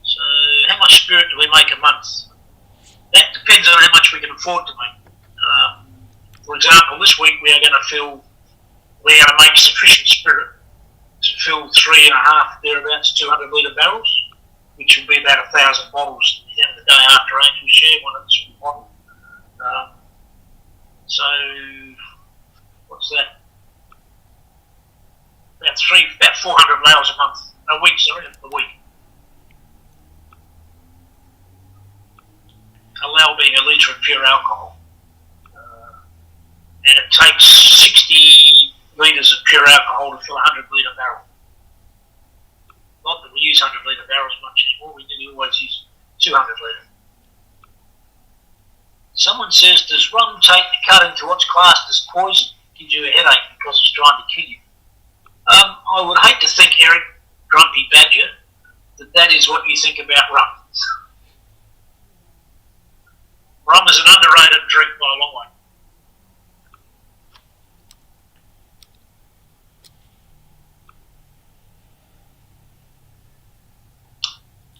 [SPEAKER 2] So, how much spirit do we make a month? That depends on how much we can afford to make. For example, this week we're going to make sufficient spirit to fill 3.5 thereabouts 200-litre barrels, which will be about 1,000 bottles at the end of the day after Angel share one of the bottle. So, what's that? About 400 barrels a week. Allow being a litre of pure alcohol. And it takes 60 litres of pure alcohol to fill a 100-litre barrel. Not that we use 100-litre barrels much anymore, we nearly always use 200-litre. Someone says, does rum take the cut into what's classed as poison? Gives you a headache because it's trying to kill you. I would hate to think, Eric, Grumpy Badger, that is what you think about rum. Rum is an underrated drink by a long way.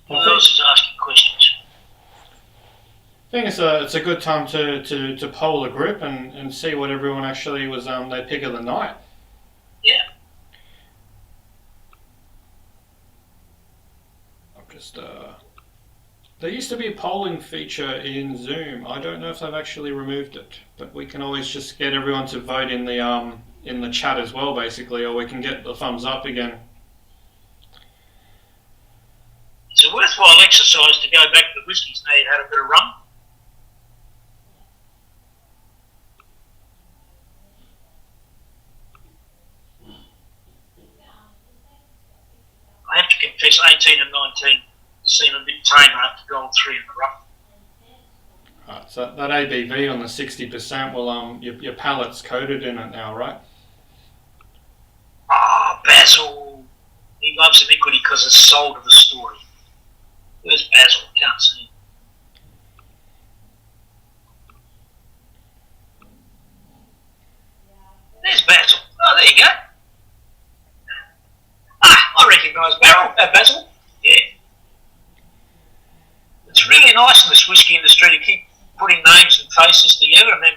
[SPEAKER 2] Who else is asking questions?
[SPEAKER 1] I think it's a good time to poll the group and see what everyone actually was their pick of the night.
[SPEAKER 2] Yeah.
[SPEAKER 1] I'm just there used to be a polling feature in Zoom. I don't know if they've actually removed it, but we can always just get everyone to vote in the chat as well, basically, or we can get the thumbs up again.
[SPEAKER 2] It's a worthwhile exercise to go back to the whiskies now you've had a bit of rum. I have to confess, 18 and 19 seem a bit tamer after going 3 in the rum.
[SPEAKER 1] Right, so that ABV on the 60% will your palate's coated in it now, right?
[SPEAKER 2] Basil. He loves Iniquity because it's soul to the story. Where's Basil? Can't see him. There's Basil. Oh, there you go. I recognise Basil. Yeah. It's really nice in this whisky industry to keep putting names and faces together, and then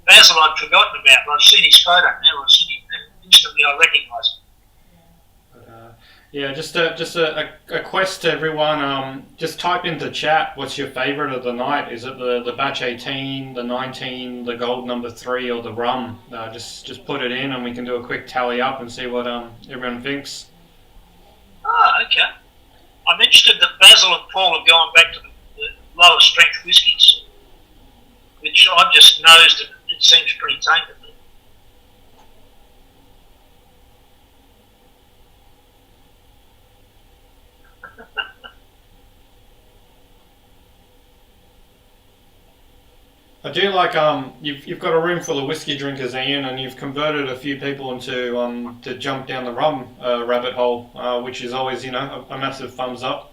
[SPEAKER 2] Basil I'd forgotten about, but I've seen his photo now. I've seen him, and instantly I recognise him.
[SPEAKER 1] Yeah, just a quest to everyone. Just type into chat what's your favourite of the night. Is it the batch 18, the 19, the gold number 3, or the rum? Just put it in, and we can do a quick tally up and see what everyone thinks.
[SPEAKER 2] Okay. I'm interested that Basil and Paul have gone back to the lower strength whiskies, which I've just nosed, and it seems pretty tame to me.
[SPEAKER 1] I do like you've got a room full of whiskey drinkers, Ian, and you've converted a few people into to jump down the rum rabbit hole, which is always a massive thumbs up.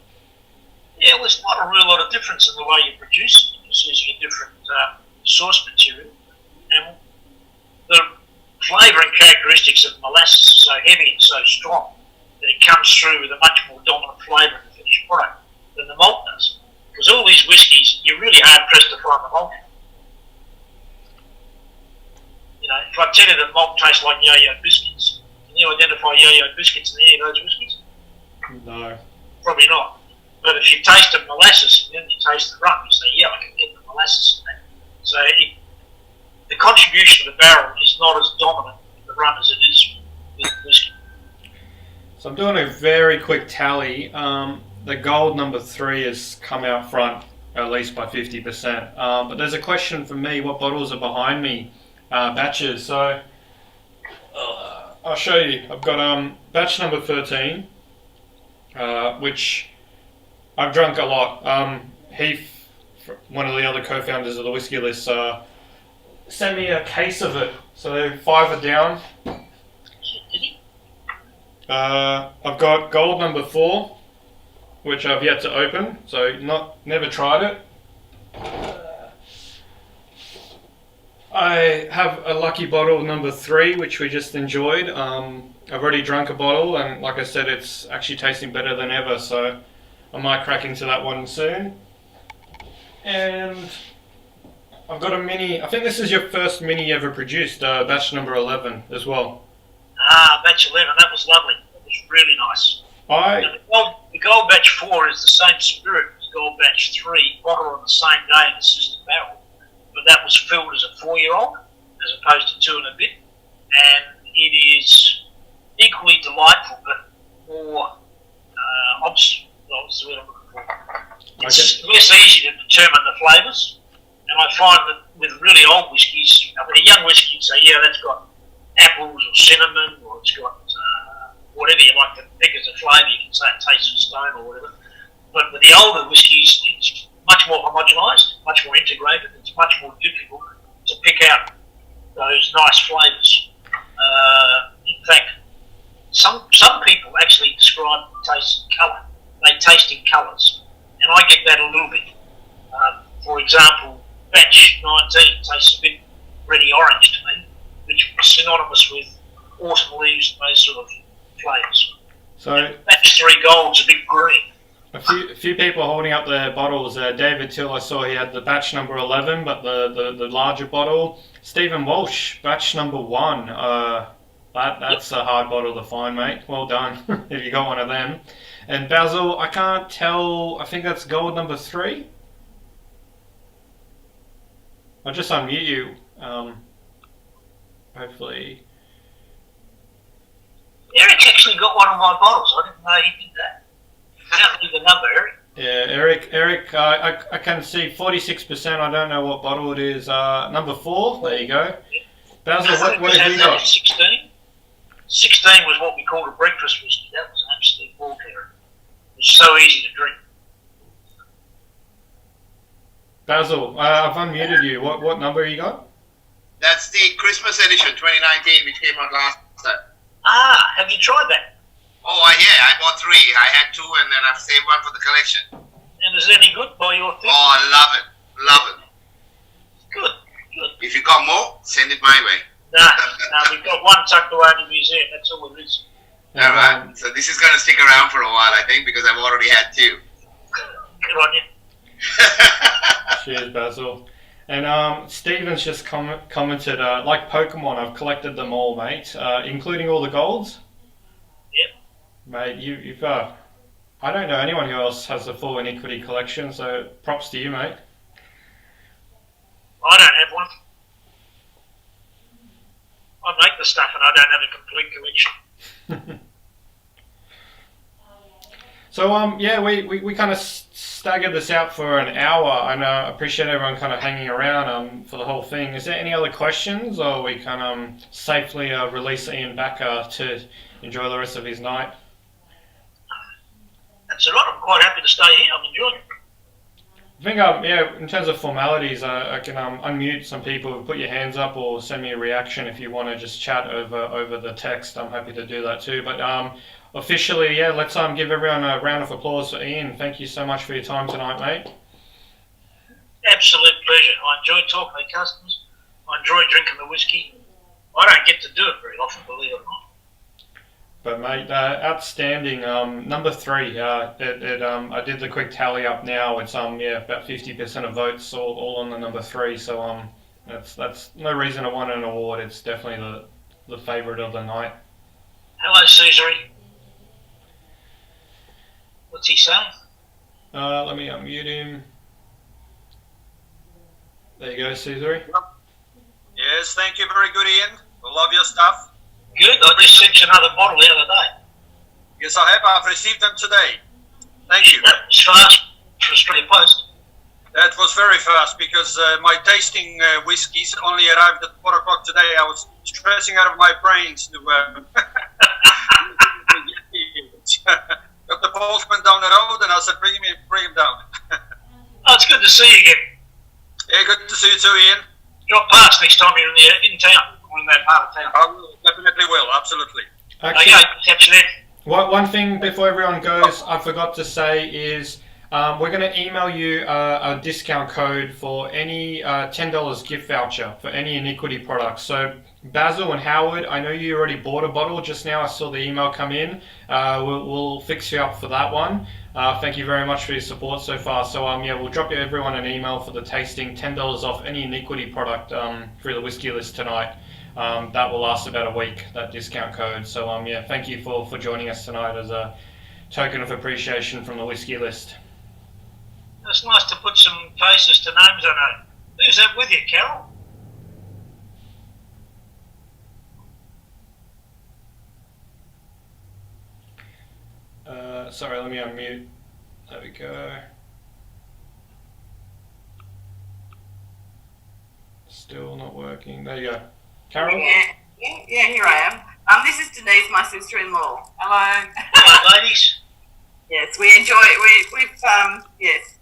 [SPEAKER 2] Yeah, well, there's not a real lot of difference in the way you produce it. You're just using a different source material, and the flavour and characteristics of molasses are so heavy and so strong that it comes through with a much more dominant flavour in the finished product than the malt does. Because all these whiskies, you're really hard pressed to find the malt. If I tell you that malt tastes like yo-yo biscuits, can you identify yo-yo biscuits in any of those whiskies?
[SPEAKER 1] No.
[SPEAKER 2] Probably not. But if you tasted molasses, then you taste the rum. You say, yeah, I can get the molasses in that. So the contribution of the barrel is not as dominant in the rum as it is with whiskey.
[SPEAKER 1] So I'm doing a very quick tally. The gold number 3 has come out front at least by 50%. But there's a question for me, what bottles are behind me? Batches. So I'll show you. I've got batch number 13, which I've drunk a lot. Heath, one of the other co-founders of the Whiskey List, sent me a case of it. So 5 are down. I've got gold number 4, which I've yet to open, so never tried it. I have a lucky bottle number 3, which we just enjoyed. I've already drunk a bottle, and like I said, it's actually tasting better than ever, so I might crack into that one soon. And I've got a mini, I think this is your first mini ever produced, batch number 11 as well.
[SPEAKER 2] Batch 11, that was lovely. That was really nice. The gold batch 4 is the same spirit as gold batch 3, bottled on the same day in the sister barrel. But that was filled as a 4-year-old, as opposed to 2 and a bit. And it is equally delightful, but more what's the word I'm looking for? It's less easy to determine the flavours. And I find that with really old whiskies, a young whiskey, you say, yeah, that's got apples or cinnamon, or it's got whatever you like to pick as a flavour. You can say it tastes of stone or whatever. But with the older whiskies, it's much more homogenised, much more integrated. It's much more difficult to pick out those nice flavours. In fact, some people actually describe the taste in colour. They taste in colours, and I get that a little bit. For example, batch 19 tastes a bit reddy orange to me, which is synonymous with autumn leaves and those sort of flavours.
[SPEAKER 1] So
[SPEAKER 2] batch 3 gold's a bit green.
[SPEAKER 1] A few people holding up their bottles. David Till, I saw he had the batch number 11, but the larger bottle. Stephen Walsh, batch number 1. That's a hard bottle to find, mate. Well done if you got one of them. And Basil, I can't tell. I think that's gold number 3. I'll just unmute you. Hopefully.
[SPEAKER 2] Eric's actually got one of my bottles. I didn't know he did that. Can't leave the number, Eric.
[SPEAKER 1] Yeah, Eric, I can see 46%. I don't know what bottle it is. Number 4. There you go. Basil, what have you got?
[SPEAKER 2] 16. 16 was what we called a breakfast whiskey. That was an absolute ball carrier. It was so easy to drink.
[SPEAKER 1] Basil, I've unmuted you. What number you got?
[SPEAKER 6] That's the Christmas edition 2019, which came out last time.
[SPEAKER 2] Have you tried that?
[SPEAKER 6] Oh, yeah, I bought 3. I had 2, and then I've saved 1 for the collection.
[SPEAKER 2] And is it any good by your thing?
[SPEAKER 6] Oh, I love it. Love it.
[SPEAKER 2] Good.
[SPEAKER 6] If you got more, send it my way.
[SPEAKER 2] No, we've got 1 tucked away in the museum. That's all it is.
[SPEAKER 6] All right. So this is going to stick around for a while, I think, because I've already had 2.
[SPEAKER 2] Good on you.
[SPEAKER 1] Cheers, Basil. And Stephen's just commented, like Pokemon, I've collected them all, mate, including all the golds.
[SPEAKER 2] Yep.
[SPEAKER 1] Mate, you've I don't know anyone who else has the full Iniquity collection, so props to you, mate.
[SPEAKER 2] I don't have one. I make the stuff and I don't have a complete collection.
[SPEAKER 1] So yeah, we kind of staggered this out for an hour, and I appreciate everyone kind of hanging around for the whole thing. Is there any other questions, or we can safely release Ian back to enjoy the rest of his night?
[SPEAKER 2] That's all right. I'm quite happy to stay here. I'm enjoying it.
[SPEAKER 1] I think yeah, in terms of formalities, I can unmute some people, put your hands up, or send me a reaction if you want to just chat over the text. I'm happy to do that too. But officially, yeah, let's give everyone a round of applause for Ian. Thank you so much for your time tonight, mate.
[SPEAKER 2] Absolute pleasure. I enjoy talking to customers. I enjoy drinking the whiskey. I don't get to do it very often, believe it or not.
[SPEAKER 1] But mate, outstanding. Number 3. I did the quick tally up now. It's yeah, about 50% of votes all on the number 3. So that's no reason to win an award. It's definitely the favourite of the night.
[SPEAKER 2] Hello, Caesary. What's he saying?
[SPEAKER 1] Let me unmute him. There you go, Caesar.
[SPEAKER 3] Yes, thank you. Very good, Ian. I love your stuff.
[SPEAKER 2] Good. I just sent you another bottle the other day.
[SPEAKER 3] Yes, I have. I've received them today. Thank you.
[SPEAKER 2] That was fast for Australia Post.
[SPEAKER 3] That was very fast because my tasting whiskies only arrived at 4 o'clock today. I was stressing out of my brains to got the postman down the road, and I said, bring him down.
[SPEAKER 2] Oh, it's good to see you again.
[SPEAKER 3] Yeah, good to see you too, Ian.
[SPEAKER 2] Drop past next time you're in town, or in that part of town.
[SPEAKER 3] I will, definitely will, absolutely.
[SPEAKER 1] Actually,
[SPEAKER 2] Okay, catch you then.
[SPEAKER 1] one thing before everyone goes, I forgot to say is we're going to email you a discount code for any $10 gift voucher for any Iniquity products. So Basil and Howard, I know you already bought a bottle just now. I saw the email come in. We'll fix you up for that one. Thank you very much for your support so far. So yeah, we'll drop you everyone an email for the tasting, $10 off any Iniquity product through the whiskey list tonight. That will last about a week, that discount code. So yeah, thank you for joining us tonight as a token of appreciation from the whiskey list.
[SPEAKER 2] It's nice to put some faces to names I know. Who's that with you, Carol?
[SPEAKER 1] Sorry, let me unmute. There we go. Still not working. There you go. Carol?
[SPEAKER 7] Yeah, here I am. This is Denise, my sister-in-law. Hello.
[SPEAKER 2] Hello, ladies.
[SPEAKER 7] Yes, we enjoy it. We've yes.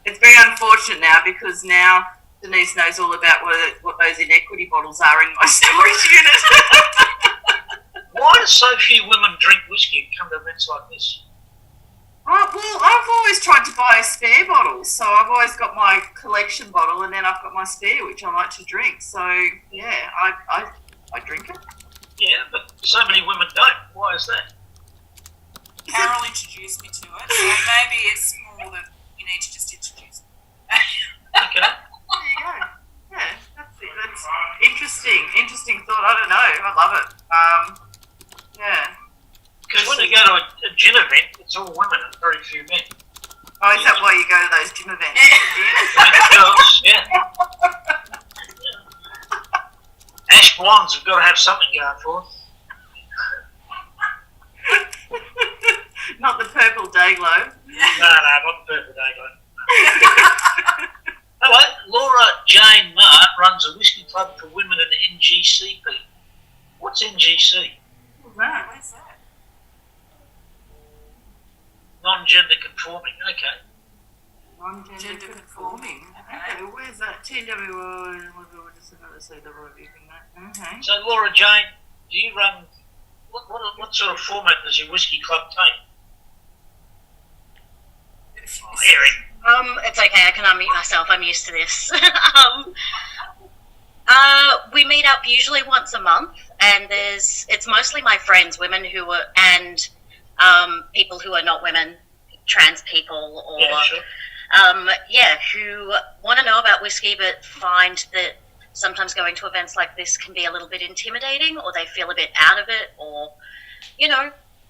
[SPEAKER 7] It's very unfortunate now because now Denise knows all about what those Iniquity bottles are in my storage unit.
[SPEAKER 2] Why do so few women drink whiskey and come to events like this?
[SPEAKER 7] Well, I've always tried to buy a spare bottle, so I've always got my collection bottle, and then I've got my spare, which I like to drink. So yeah, I drink it.
[SPEAKER 2] Yeah, but so many women don't. Why is that?
[SPEAKER 8] Carol introduced me to it, so maybe it's more that you need to just introduce me.
[SPEAKER 2] Okay.
[SPEAKER 7] There you go. Yeah, that's it. That's interesting thought. I don't know. I love it. Yeah.
[SPEAKER 2] Because when you go to a gin event, it's all women and very few men.
[SPEAKER 7] Oh, is that why you go to those gym events?
[SPEAKER 2] Girls, yeah. Ash blondes have got to have something going for them.
[SPEAKER 7] Not the purple day glow.
[SPEAKER 2] No, not the purple day glow. Hello, Laura Jane Mart runs a whiskey club for women in NGC people. What's NGC?
[SPEAKER 7] What's that?
[SPEAKER 8] Where's that?
[SPEAKER 2] Non-gender conforming, okay.
[SPEAKER 7] Non-gender conforming. Okay, where's that? TW, just another see the review from that. Okay.
[SPEAKER 2] So Laura Jane, do you run, what sort of format does your whiskey club take? Erin.
[SPEAKER 9] It's okay, I can unmute myself, I'm used to this. We meet up usually once a month, and it's mostly my friends, women who are, and people who are not women, trans people, or
[SPEAKER 2] Yeah, sure.
[SPEAKER 9] Who want to know about whiskey but find that sometimes going to events like this can be a little bit intimidating, or they feel a bit out of it, or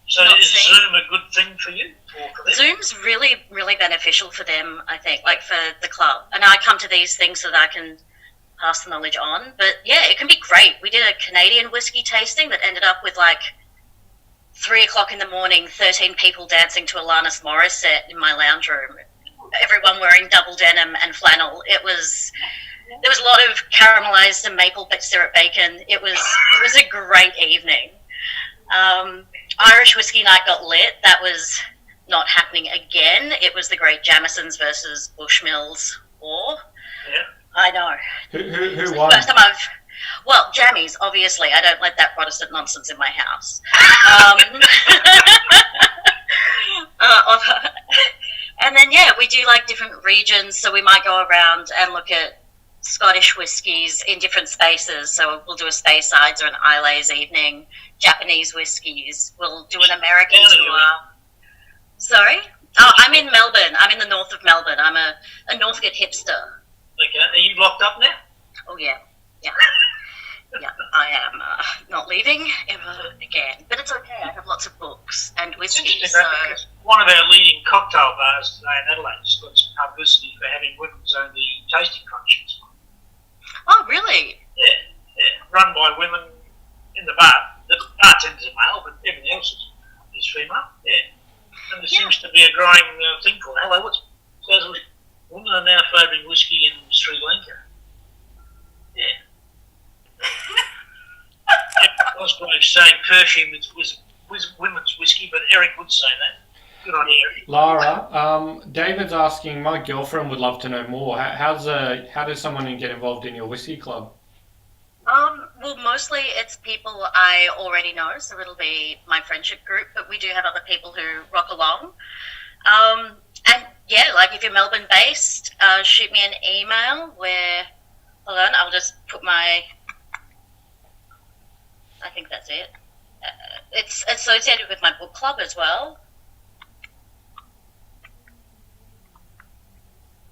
[SPEAKER 2] So
[SPEAKER 9] not
[SPEAKER 2] is
[SPEAKER 9] seen.
[SPEAKER 2] Zoom a good thing for you? Or for them?
[SPEAKER 9] Zoom's really, really beneficial for them, I think, like for the club. And I come to these things so that I can pass the knowledge on. But yeah, it can be great. We did a Canadian whiskey tasting that ended up with like 3 o'clock in the morning, 13 people dancing to Alanis Morissette in my lounge room. Everyone wearing double denim and flannel. There was a lot of caramelized and maple syrup bacon. It was a great evening. Irish whiskey night got lit. That was not happening again. It was the great Jamisons versus Bushmills war.
[SPEAKER 2] Yeah.
[SPEAKER 9] I know.
[SPEAKER 1] Who won?
[SPEAKER 9] First time well, jammies, obviously. I don't let that Protestant nonsense in my house. And then, yeah, we do like different regions. So we might go around and look at Scottish whiskies in different spaces. So we'll do a Speyside or an Islays evening. Japanese whiskies. We'll do an American tour. Sorry? Oh, I'm in Melbourne. I'm in the north of Melbourne. I'm a Northcote hipster.
[SPEAKER 2] Okay. Are you locked up now?
[SPEAKER 9] Oh, yeah. Yeah. Yeah, I am not leaving ever again. But it's okay. I have lots of books and
[SPEAKER 2] It's
[SPEAKER 9] whiskey.
[SPEAKER 2] interesting,
[SPEAKER 9] So,
[SPEAKER 2] right? Because one of our leading cocktail bars today in Adelaide has got some publicity for having women's only tasting functions.
[SPEAKER 9] Oh, really?
[SPEAKER 2] Yeah, run by women in the bar. The bartender's a male, but everything else is female. Yeah, and there seems to be a growing thing called hello. What's women are now favouring whiskey in Sri Lanka. Yeah. Cosgrove saying perfume was women's whiskey, but Eric would say that. Good on you, Eric.
[SPEAKER 1] Lara, David's asking, my girlfriend would love to know more. How does someone get involved in your whiskey club?
[SPEAKER 9] Well, mostly it's people I already know, so it'll be my friendship group, but we do have other people who rock along. And yeah, like if you're Melbourne based, shoot me an email where, hold on, I'll just put I think that's it. It's associated with my book club as well.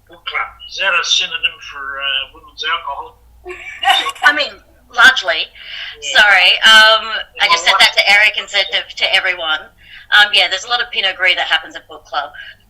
[SPEAKER 2] Book club. Is that a synonym for women's alcohol?
[SPEAKER 9] I mean, largely.
[SPEAKER 2] Yeah.
[SPEAKER 9] Sorry. I just said that to Eric and said to everyone. Yeah, there's a lot of Pinot Gris that happens at book club.